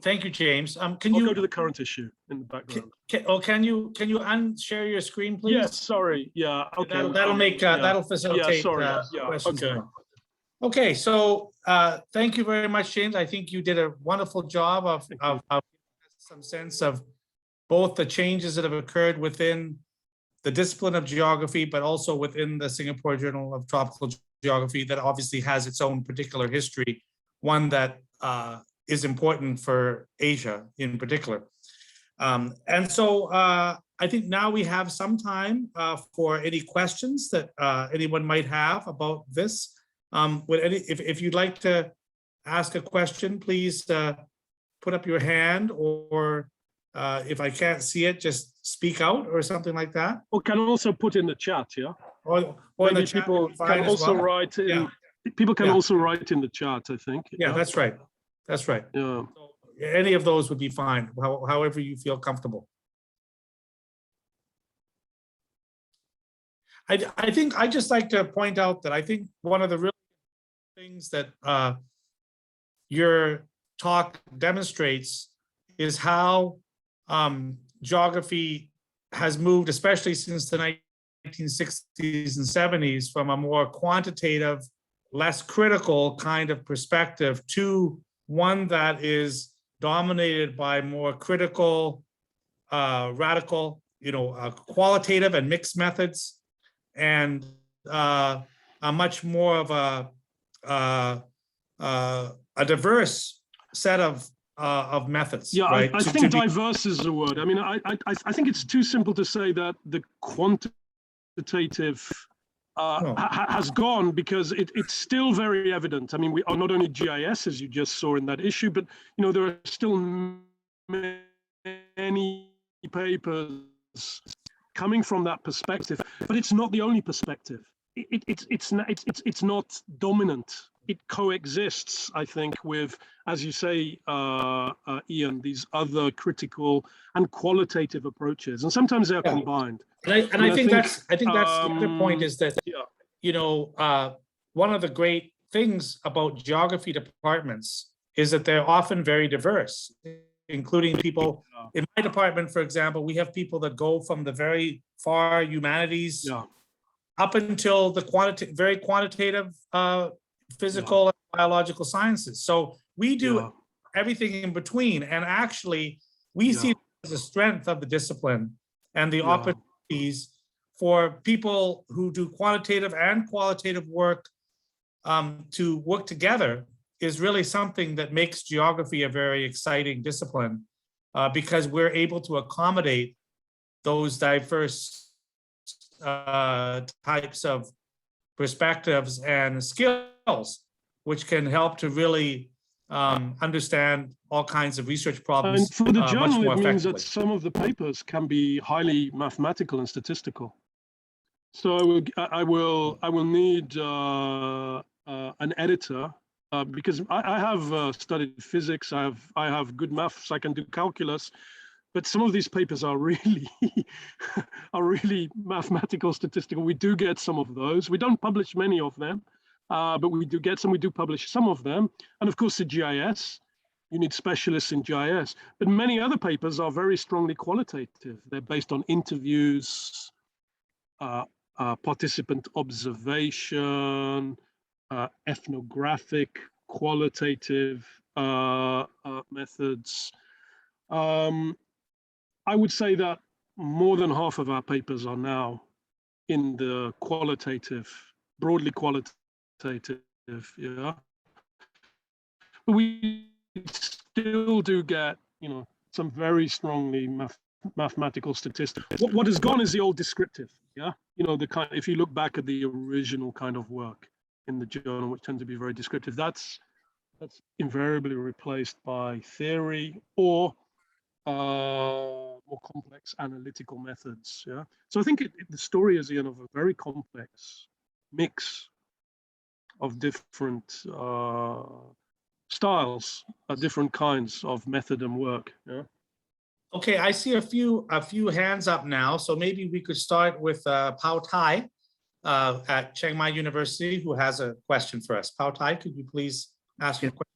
Thank you, James. Can I'll you go to the current issue in the background? Can you unshare your screen, please? Yes, sorry. Yeah, okay. That'll facilitate. Yeah, sorry. Yeah, questions. okay. Okay, so thank you very much, James. I think you did a wonderful job of some sense of both the changes that have occurred within the discipline of geography, but also within the Singapore Journal of Tropical Geography that obviously has its own particular history, one that is important for Asia in particular. And so I think now we have some time for any questions that anyone might have about this. If you'd like to ask a question, please put up your hand, or if I can't see it, just speak out or something like that. Or can also put in the chat, yeah? Or Maybe people can also write in. Yeah. People can Yeah. also write in the chat, I think. Yeah, that's right. That's right. Yeah. So any of those would be fine, however you feel comfortable. I think I just like to point out that I think one of the real things that your talk demonstrates is how geography has moved, especially since the 1960s and 70s, from a more quantitative, less critical kind of perspective to one that is dominated by more critical, radical, qualitative and mixed methods, and a much more of a diverse set of methods. Yeah, right? I think diverse is the word. I mean, I think it's too simple to say that the quantitative has gone, because it's still very evident. I mean, we are not only GIS, as you just saw in that issue, but there are still many papers coming from that perspective. But it's not the only perspective. It's not dominant. It coexists, I think, with, as you say, Ian, these other critical and qualitative approaches, and sometimes they're combined. And I think that's the other point, is that one of the great things about geography departments is that they're often very diverse, including people. In my department, for example, we have people that go from the very far humanities up until the very quantitative physical and biological sciences. So we do everything in between, and actually we see it as a strength of the discipline and the opportunities for people who do quantitative and qualitative work to work together is really something that makes geography a very exciting discipline, because we're able to accommodate those diverse types of perspectives and skills, which can help to really understand all kinds of research problems. And for the journal, it means that some of the papers can be highly mathematical and statistical. So I will need an editor, because I have studied physics. I have good maths. I can do calculus. But some of these papers are really mathematical, statistical. We do get some of those. We don't publish many of them, but we do get some. We do publish some of them. And of course, the GIS, you need specialists in GIS. But many other papers are very strongly qualitative. They're based on interviews, participant observation, ethnographic, qualitative methods. I would say that more than half of our papers are now in the qualitative, broadly qualitative, But we still do get, some very strongly mathematical statistics. What has gone is the old descriptive, the kind. If you look back at the original kind of work in the journal, which tend to be very descriptive, that's invariably replaced by theory or more complex analytical methods. So I think the story is of a very complex mix of different styles, different kinds of method and work. Okay, I see a few hands up now, so maybe we could start with Pao Tai at Chiang Mai University, who has a question for us. Pao Tai, could you please ask your question?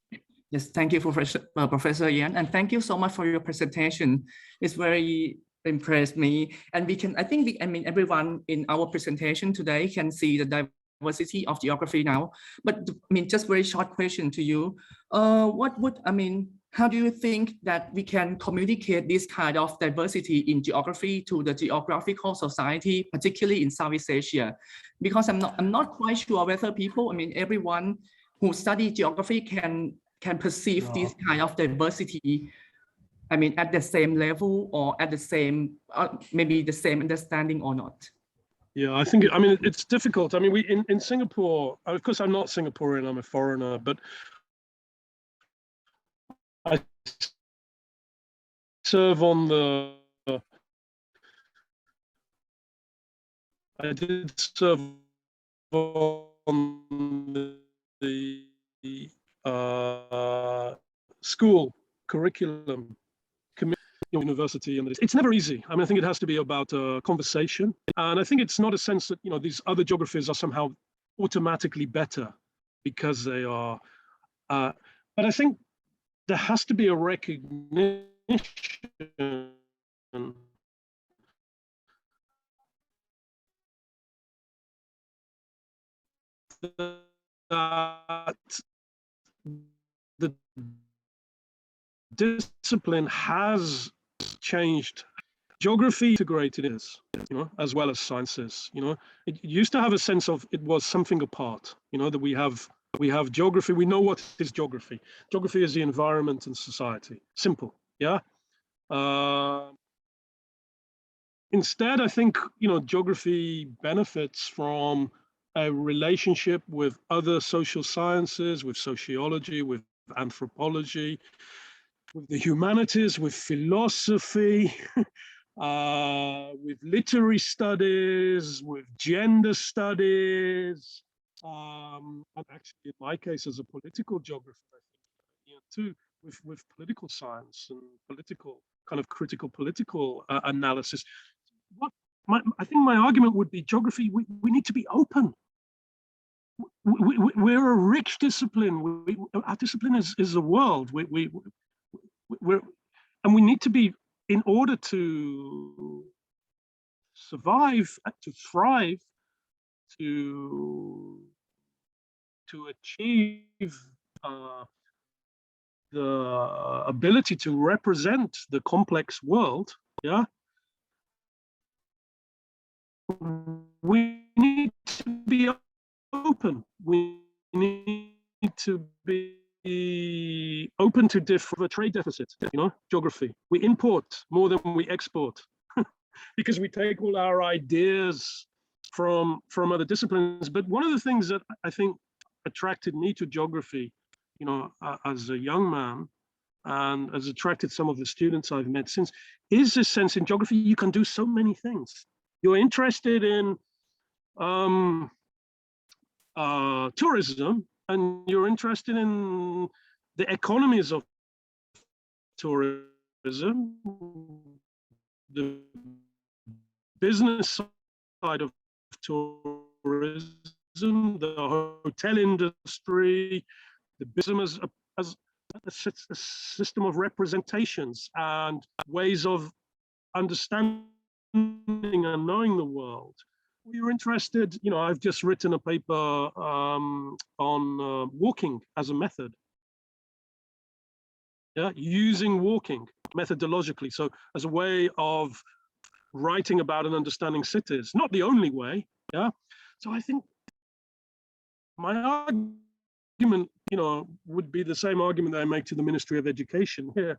Yes, thank you, Professor Ian, and thank you so much for your presentation. It's very impressed me, and I think everyone in our presentation today can see the diversity of geography now. But I mean, just very short question to you. How do you think that we can communicate this kind of diversity in geography to the geographical society, particularly in Southeast Asia? Because I'm not quite sure whether people, everyone who study geography can perceive this kind of diversity, at the same level or at the same, maybe the same understanding or not. Yeah, I think, it's difficult. We in Singapore, of course, I'm not Singaporean, I'm a foreigner, but I serve on I did serve on the school curriculum committee, university, and it's never easy. I think it has to be about conversation, and I think it's not a sense that these other geographies are somehow automatically better because they are. But I think there has to be a recognition that the discipline has changed. Geography integrated is, as well as sciences. It used to have a sense of it was something apart. That we have geography. We know what is geography. Geography is the environment and society. Simple. Yeah. Instead, I think geography benefits from a relationship with other social sciences, with sociology, with anthropology, with the humanities, with philosophy, with literary studies, with gender studies, and actually, in my case, as a political geographer, I think, too, with political science and political kind of critical political analysis. I think my argument would be geography. We need to be open. We're a rich discipline. Our discipline is the world. And we need to be, in order to survive, to thrive, to achieve the ability to represent the complex world. Yeah. We need to be open. We need to be open to different trade deficits. Geography. We import more than we export because we take all our ideas from other disciplines. But one of the things that I think attracted me to geography, as a young man, and has attracted some of the students I've met since, is this sense in geography you can do so many things. You're interested in tourism, and you're interested in the economies of tourism, the business side of tourism, the hotel industry, the business as a system of representations and ways of understanding and knowing the world. You're interested, I've just written a paper on walking as a method. Yeah, using walking methodologically, so as a way of writing about and understanding cities, not the only way. Yeah, so I think my argument, would be the same argument that I make to the Ministry of Education here.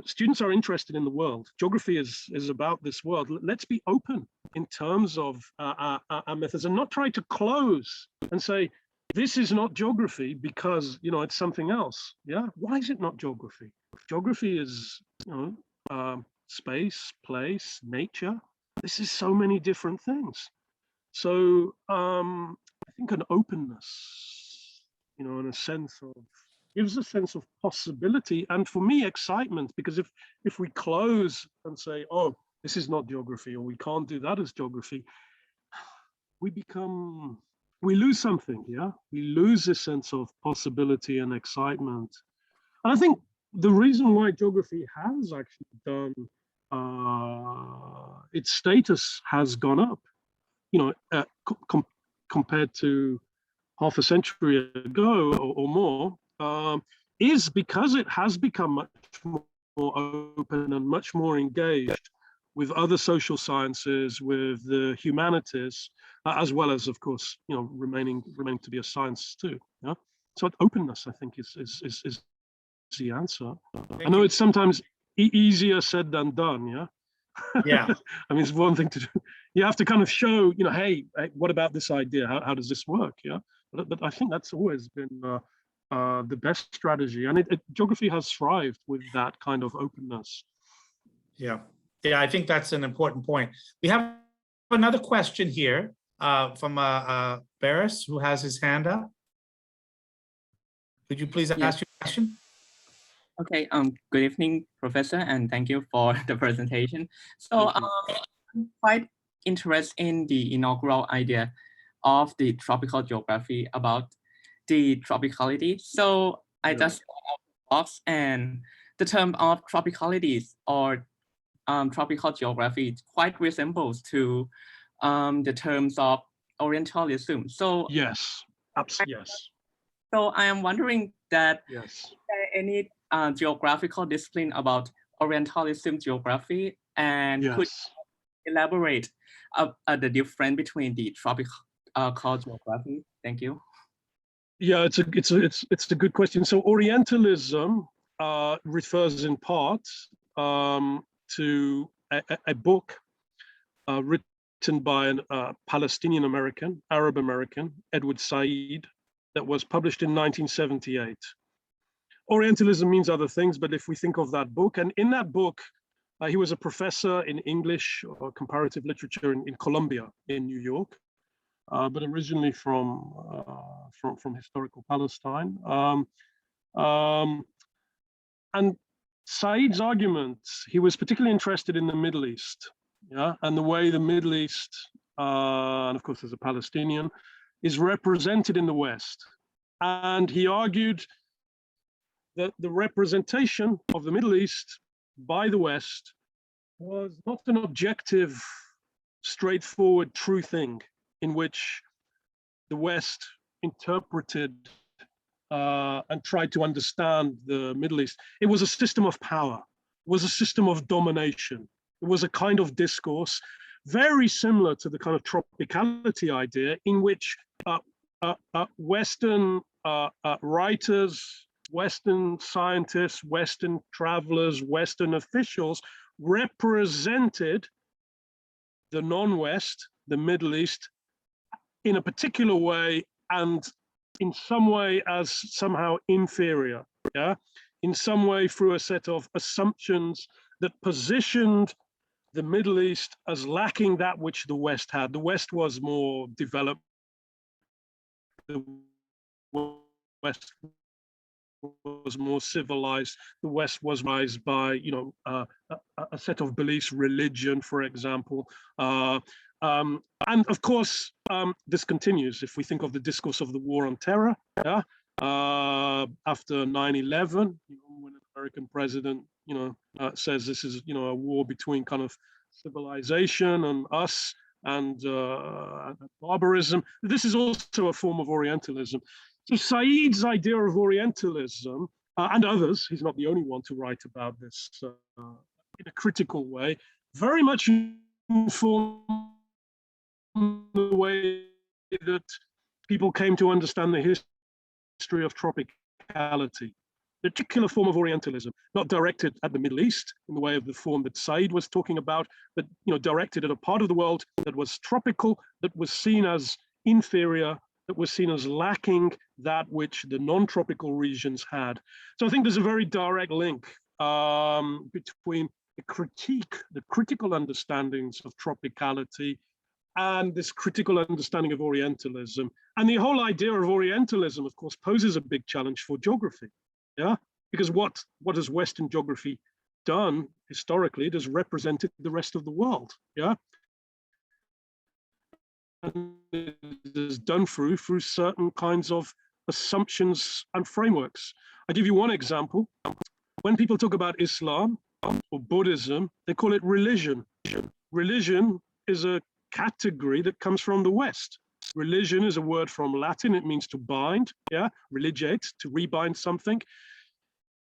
Students are interested in the world. Geography is about this world. Let's be open in terms of our methods and not try to close and say, this is not geography because, it's something else. Yeah. Why is it not geography? Geography is, space, place, nature. This is so many different things. So I think an openness, and a sense of, gives a sense of possibility, and for me, excitement, because if we close and say, oh, this is not geography, or we can't do that as geography, we lose something. Yeah, we lose a sense of possibility and excitement. And I think the reason why geography has actually done, its status has gone up, compared to half a century ago or more, is because it has become much more open and much more engaged with other social sciences, with the humanities, as well as, of course, remaining to be a science too. Yeah. So openness, I think, is the answer. I know it's sometimes easier said than done. Yeah. Yeah. I mean, it's one thing to do. You have to kind of show, hey, what about this idea? How does this work? Yeah. But I think that's always been the best strategy, and geography has thrived with that kind of openness. Yeah. Yeah, I think that's an important point. We have another question here from Barris, who has his hand up. Could you please ask your question? Okay, good evening, Professor, and thank you for the presentation. So I'm quite interested in the inaugural idea of the tropical geography about the tropicality. So I just thought out the box, and the term of tropicalities or tropical geography quite resembles to the terms of Orientalism. So yes, absolutely, yes. So I am wondering that yes, is there any geographical discipline about Orientalism geography, and could you elaborate the difference between the tropical geography? Thank you. Yeah, it's a good question. So Orientalism refers in part to a book written by a Palestinian American, Arab American, Edward Said, that was published in 1978. Orientalism means other things, but if we think of that book, and in that book, he was a professor in English or comparative literature in Columbia in New York, but originally from historical Palestine. And Said's argument, he was particularly interested in the Middle East, yeah, and the way the Middle East, and of course as a Palestinian, is represented in the West. And he argued that the representation of the Middle East by the West was not an objective, straightforward, true thing in which the West interpreted and tried to understand the Middle East. It was a system of power, it was a system of domination. It was a kind of discourse very similar to the kind of tropicality idea in which Western writers, Western scientists, Western travelers, Western officials represented the non-West, the Middle East, in a particular way, and in some way as somehow inferior, yeah? In some way through a set of assumptions that positioned the Middle East as lacking that which the West had. The West was more developed. The West was more civilized. The West was raised by, a set of beliefs, religion, for example. And of course, this continues. If we think of the discourse of the war on terror, yeah, after 9/11, when an American president, says this is, a war between kind of civilization and us and barbarism. This is also a form of Orientalism. So Said's idea of Orientalism, and others, he's not the only one to write about this in a critical way, very much informed the way that people came to understand the history of tropicality. The particular form of Orientalism, not directed at the Middle East in the way of the form that Said was talking about, but directed at a part of the world that was tropical, that was seen as inferior, that was seen as lacking that which the non-tropical regions had. So I think there's a very direct link between the critical understandings of tropicality and this critical understanding of Orientalism. And the whole idea of Orientalism, of course, poses a big challenge for geography. Yeah, because what has Western geography done historically? It has represented the rest of the world. Yeah, and it is done through certain kinds of assumptions and frameworks. I'll give you one example. When people talk about Islam or Buddhism, they call it religion. Religion is a category that comes from the West. Religion is a word from Latin. It means to bind, yeah, religate, to rebind something.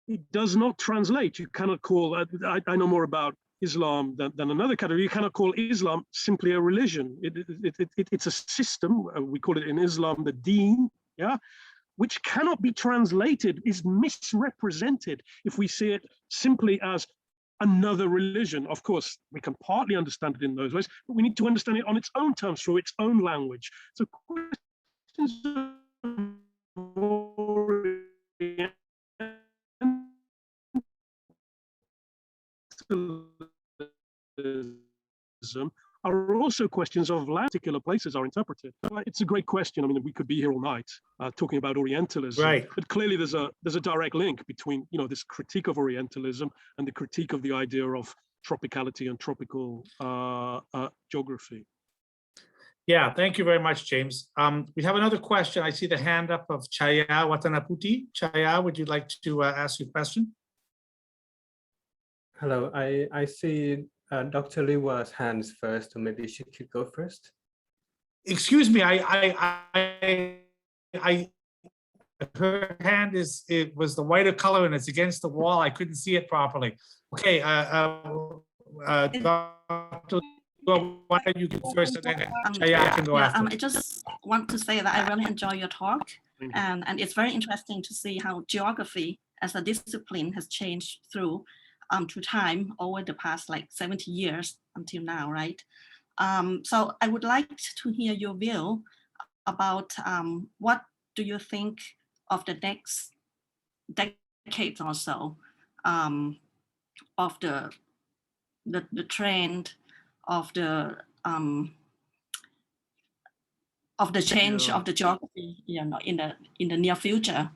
It does not translate. You cannot call, I know more about Islam than another category. You cannot call Islam simply a religion. It's a system. We call it in Islam the deen, yeah, which cannot be translated, is misrepresented if we see it simply as another religion. Of course, we can partly understand it in those ways, but we need to understand it on its own terms, through its own language. So questions of are also questions of how particular places are interpreted. It's a great question. I mean, we could be here all night talking about Orientalism, Right. but clearly there's a direct link between, you know, this critique of Orientalism and the critique of the idea of tropicality and tropical geography. Yeah, thank you very much, James. We have another question. I see the hand up of Chaya Watanaputi. Chaya, would you like to ask your question? Hello, I see Dr. Liwa's hands first, so maybe she could go first. Excuse me, her hand it was the whiter color and it's against the wall. I couldn't see it properly. Okay, Dr. Why don't you go first and then Chaya can go after. I just want to say that I really enjoy your talk, and it's very interesting to see how geography as a discipline has changed through time over the past like 70 years until now, right? So I would like to hear your view about what do you think of the next decades or so of the trend of the change of the geography, you know, in the near future.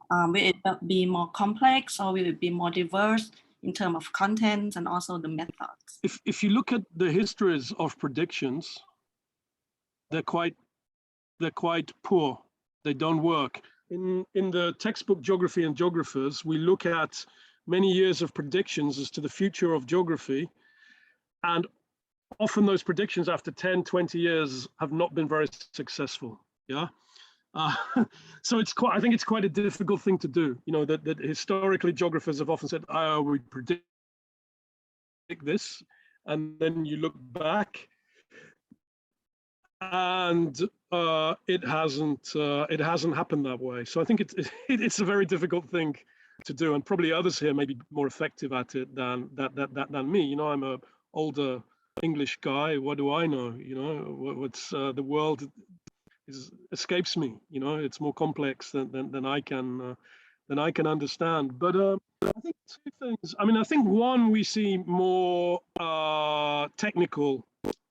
Will it be more complex or will it be more diverse in terms of content and also the methods? If you look at the histories of predictions, they're quite poor. They don't work. In the textbook Geography and Geographers, we look at many years of predictions as to the future of geography, and often those predictions after 10, 20 years have not been very successful. Yeah. So I think it's quite a difficult thing to do. You know, that historically geographers have often said, "Oh, we predict this," and then you look back, and it hasn't happened that way. So I think it's a very difficult thing to do, and probably others here may be more effective at it than me. You know, I'm a older English guy. What do I know? You know, what's the world escapes me. You know, it's more complex than I can understand. But I think two things. I mean, I think one, we see more technical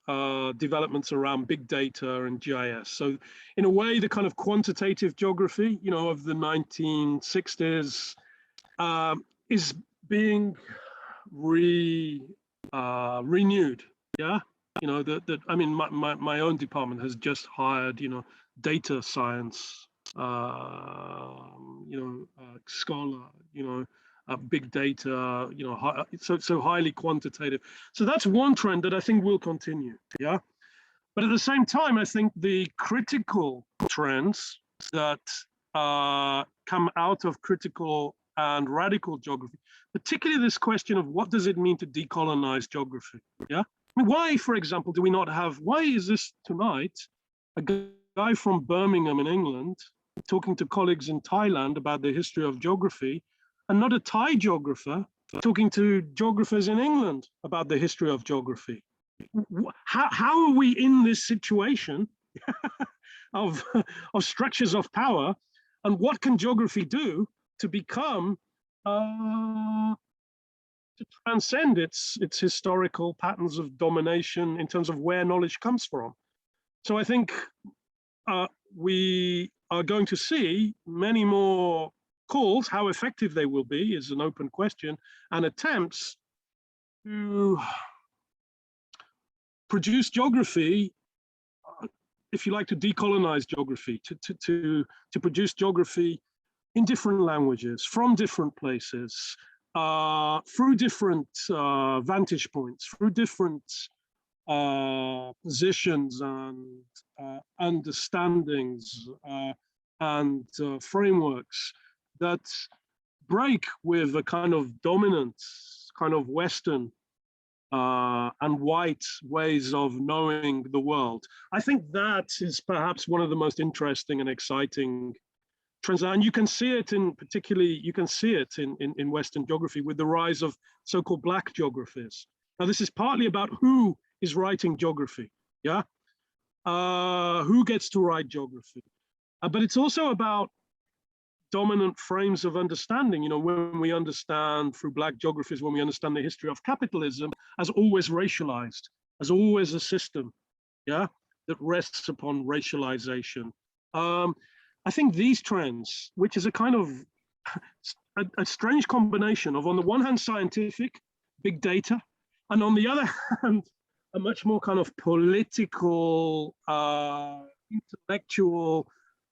developments around big data and GIS. So in a way, the kind of quantitative geography, you know, of the 1960s is being renewed. Yeah. You know, I mean, my own department has just hired, you know, data science, scholar, you know, big data, you know, so highly quantitative. So that's one trend that I think will continue. Yeah. But at the same time, I think the critical trends that come out of critical and radical geography, particularly this question of what does it mean to decolonize geography? Yeah. I mean, why, for example, do we not have, why is this tonight a guy from Birmingham in England talking to colleagues in Thailand about the history of geography, and not a Thai geographer talking to geographers in England about the history of geography? How are we in this situation of structures of power, and what can geography do to become to transcend its historical patterns of domination in terms of where knowledge comes from? So I think we are going to see many more calls. How effective they will be is an open question, and attempts to produce geography, if you like, to decolonize geography, to produce geography in different languages, from different places, through different vantage points, through different positions and understandings and frameworks that break with a kind of dominant, kind of Western and white ways of knowing the world. I think that is perhaps one of the most interesting and exciting trends. And you can see it in particularly, you can see it in Western geography with the rise of so-called black geographies. Now, this is partly about who is writing geography, yeah? Who gets to write geography? But it's also about dominant frames of understanding. You know, when we understand through black geographies, when we understand the history of capitalism as always racialized, as always a system, yeah, that rests upon racialization. I think these trends, which is a kind of a strange combination of, on the one hand, scientific, big data, and on the other hand, a much more kind of political, intellectual,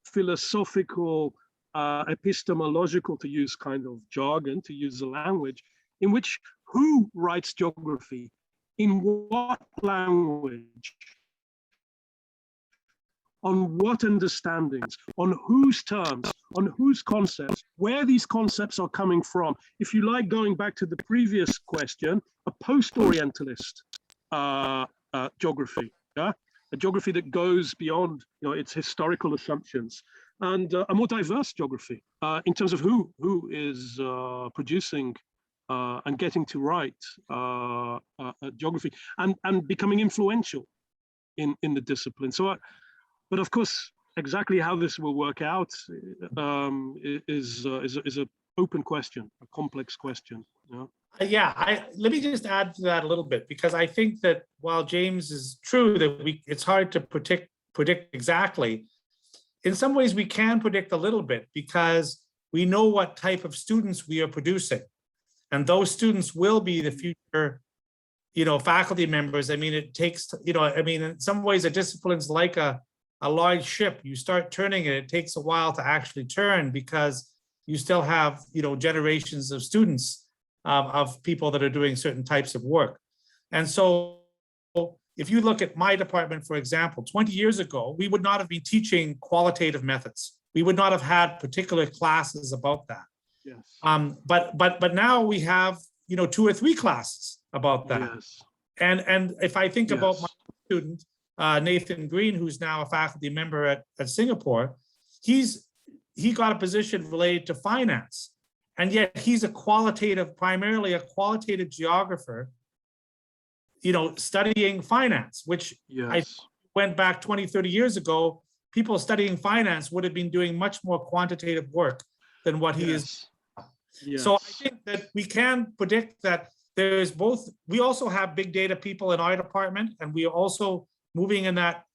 philosophical, epistemological, to use kind of jargon, to use the language, in which who writes geography, in what language, on what understandings, on whose terms, on whose concepts, where these concepts are coming from. If you like, going back to the previous question, a post-Orientalist geography, yeah? A geography that goes beyond, you know, its historical assumptions, and a more diverse geography in terms of who is producing and getting to write geography and becoming influential in the discipline. So, but of course, exactly how this will work out is an open question, a complex question. You know? Yeah, let me just add to that a little bit, because I think that while James is true that it's hard to predict exactly, in some ways we can predict a little bit because we know what type of students we are producing. And those students will be the future, you know, faculty members. I mean, it takes, you know, I mean, in some ways a discipline's like a large ship. You start turning it, it takes a while to actually turn because you still have, you know, generations of students of people that are doing certain types of work. And so if you look at my department, for example, 20 years ago, we would not have been teaching qualitative methods. We would not have had particular classes about that. Yes. But now we have, you know, 2 or 3 classes about that. Yes. And if I think about Yes. my student, Nathan Green, who's now a faculty member at Singapore, he got a position related to finance. And yet he's primarily a qualitative geographer, you know, studying finance, which Yes. I went back 20, 30 years ago, people studying finance would have been doing much more quantitative work than what he is. Yes. So I think that we can predict that there is both. We also have big data people in our department, and we are also moving in that.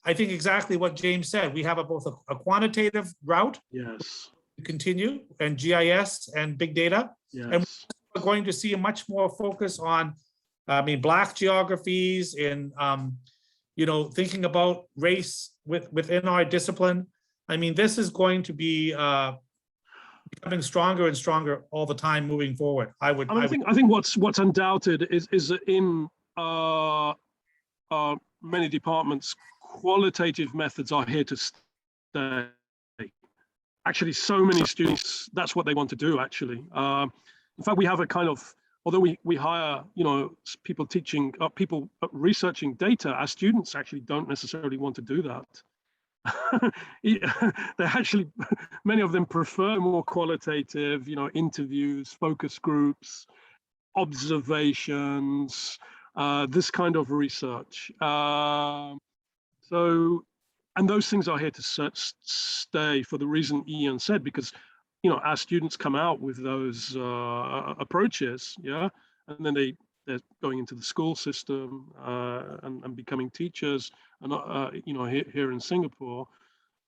I think exactly what James said. We have both a quantitative route. Yes. Continue, and GIS and big data. Yes. And we're going to see a much more focus on, I mean, black geographies in, you know, thinking about race within our discipline. I mean, this is going to be becoming stronger and stronger all the time moving forward. I think what's undoubted is that in many departments, qualitative methods are here to stay. Actually, so many students, that's what they want to do, actually. In fact, we have a kind of, although we hire, you know, people teaching, people researching data, our students actually don't necessarily want to do that. They actually, many of them prefer more qualitative, you know, interviews, focus groups, observations, this kind of research. And those things are here to stay for the reason Ian said, because, you know, our students come out with those approaches, yeah, and then they're going into the school system and becoming teachers, and you know, here in Singapore.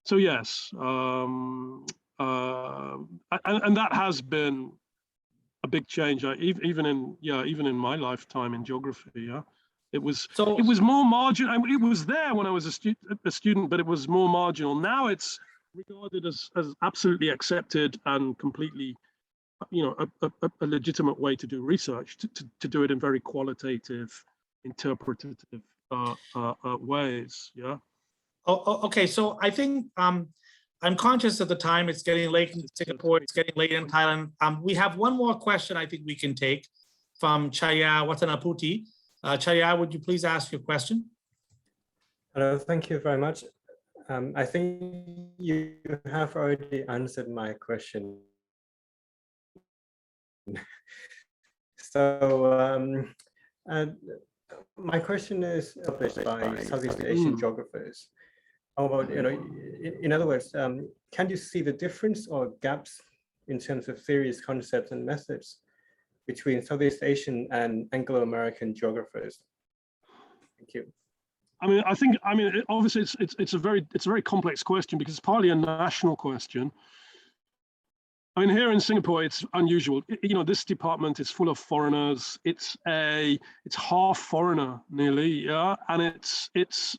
So yes, and that has been a big change. Even in my lifetime in geography, yeah. It was more marginal. I mean, it was there when I was a student, but it was more marginal. Now it's regarded as absolutely accepted and completely, you know, a legitimate way to do research, to do it in very qualitative, interpretative ways. Yeah. Okay, so I think I'm conscious of the time. It's getting late in Singapore. It's getting late in Thailand. We have one more question I think we can take from Chaya Watanaputi. Chaya, would you please ask your question? Hello, thank you very much. I think you have already answered my question. So my question is published by Southeast Asian geographers. How about, in other words, can you see the difference or gaps in terms of theories, concepts, and methods between Southeast Asian and Anglo-American geographers? Thank you. Obviously it's a very complex question because it's partly a national question. Here in Singapore, it's unusual. This department is full of foreigners. It's half foreigner nearly, yeah, and it's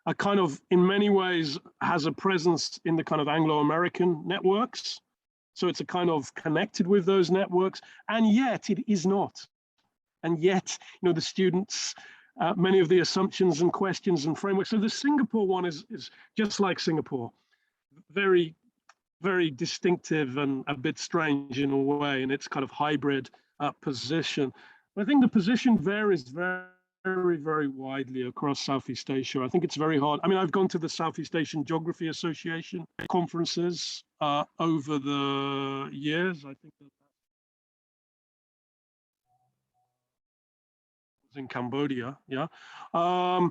a kind of, in many ways, has a presence in the kind of Anglo-American networks. So it's a kind of connected with those networks, and yet it is not. And yet, the students, many of the assumptions and questions and frameworks. So the Singapore one is just like Singapore, very, very distinctive and a bit strange in a way, in its kind of hybrid position. I think the position varies very, very widely across Southeast Asia. I think it's very hard. I've gone to the Southeast Asian Geography Association conferences over the years. I think that was in Cambodia, yeah. I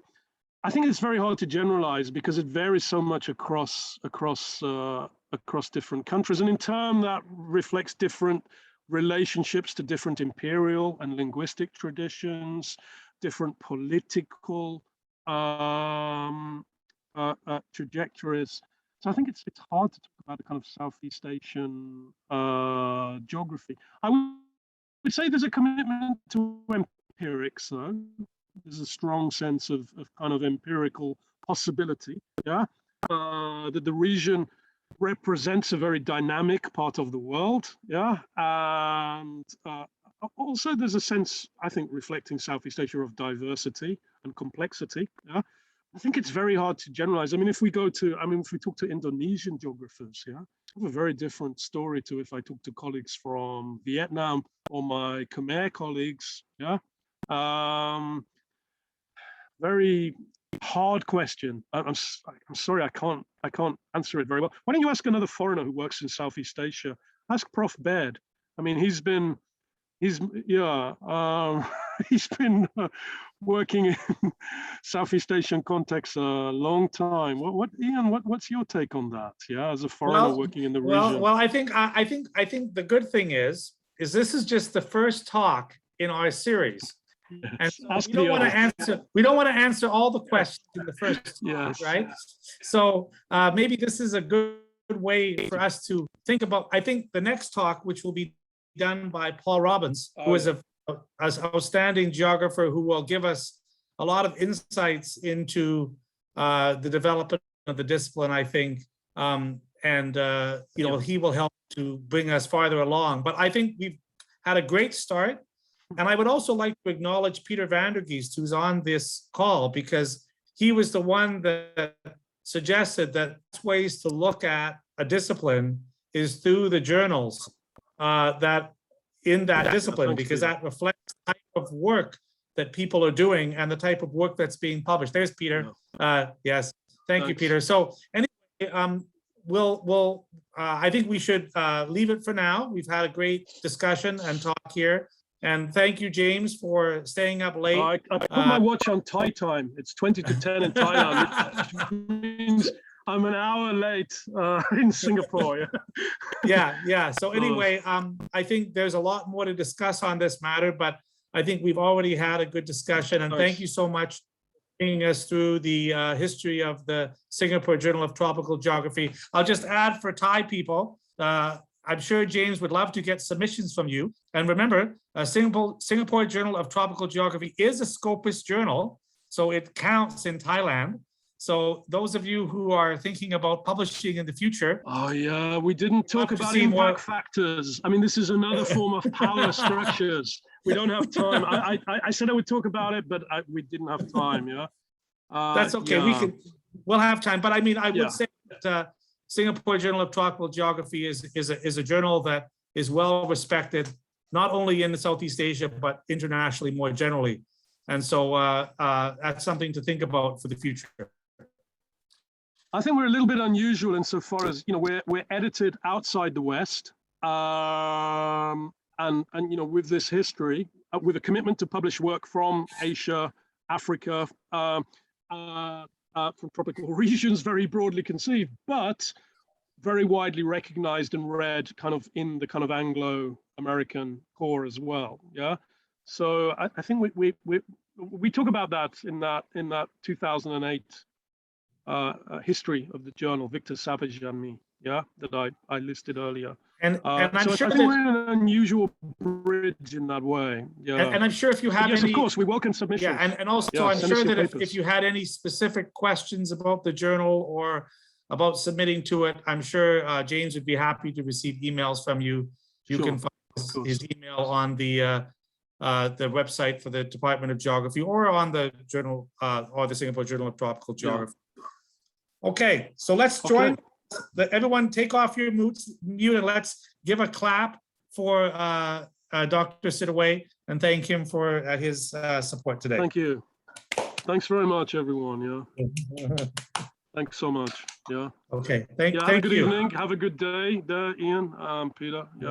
think it's very hard to generalize because it varies so much across different countries, and in turn that reflects different relationships to different imperial and linguistic traditions, different political trajectories. So I think it's hard to talk about a kind of Southeast Asian geography. I would say there's a commitment to empirics, though. There's a strong sense of kind of empirical possibility, yeah? That the region represents a very dynamic part of the world, yeah? And also there's a sense, I think, reflecting Southeast Asia, of diversity and complexity, yeah? I think it's very hard to generalize. If we talk to Indonesian geographers, yeah, I have a very different story to if I talk to colleagues from Vietnam or my Khmer colleagues, yeah. Very hard question. I'm sorry, I can't answer it very well. Why don't you ask another foreigner who works in Southeast Asia? Ask Prof. Baird. He's been working in Southeast Asian context a long time. Ian, what's your take on that? Yeah, as a foreigner working in the region. Well, I think the good thing is this is just the first talk in our series. And so we don't want to answer all the questions in the first talk, right? So maybe this is a good way for us to think about. I think the next talk, which will be done by Paul Robbins, who is an outstanding geographer who will give us a lot of insights into the development of the discipline, I think, he will help to bring us farther along. But I think we've had a great start. And I would also like to acknowledge Peter Vandergeest, who's on this call, because he was the one that suggested that ways to look at a discipline is through the journals that in that discipline, because that reflects the type of work that people are doing and the type of work that's being published. There's Peter. Yes, thank you, Peter. So anyway, I think we should leave it for now. We've had a great discussion and talk here. And thank you, James, for staying up late. I put my watch on Thai time. It's 20 to 10 in Thailand, which means I'm an hour late in Singapore. Yeah. So anyway, I think there's a lot more to discuss on this matter, but I think we've already had a good discussion. And thank you so much for bringing us through the history of the Singapore Journal of Tropical Geography. I'll just add for Thai people, I'm sure James would love to get submissions from you. And remember, Singapore Journal of Tropical Geography is a Scopus journal, so it counts in Thailand. So those of you who are thinking about publishing in the future. Oh yeah, we didn't talk about impact factors. This is another form of power structures. we don't have time. I said I would talk about it, but we didn't have time. Yeah. That's okay. Yeah. We'll have time. But I mean, I Yeah. would say that Singapore Journal of Tropical Geography is a journal that is well respected, not only in Southeast Asia, but internationally more generally. And so that's something to think about for the future. I think we're a little bit unusual insofar as, we're edited outside the West, and with this history, with a commitment to publish work from Asia, Africa, from tropical regions, very broadly conceived, but very widely recognized and read kind of in the kind of Anglo-American core as well. Yeah. So I think we talk about that in that 2008 history of the journal, Victor Savage and me, yeah, that I listed earlier. And I'm so sure I think we're in an unusual bridge in that way. Yeah. And I'm sure if you have yes, any, of course, we welcome submissions. Yeah, and also Yeah, I'm send us sure your that if papers. you had any specific questions about the journal or about submitting to it, I'm sure James would be happy to receive emails from you. You Sure, can find his email on the website for the Department of Geography or on the journal or the Singapore Journal of Tropical Geography. Yeah. Okay, so let's join. Everyone take off your mute and let's give a clap for Dr. Sidaway and thank him for his support today. Thank you. Thanks very much, everyone. Yeah. Thanks so much. Yeah. Okay. Thank have a good you. evening. Have a good day there, Ian, Peter. Yeah.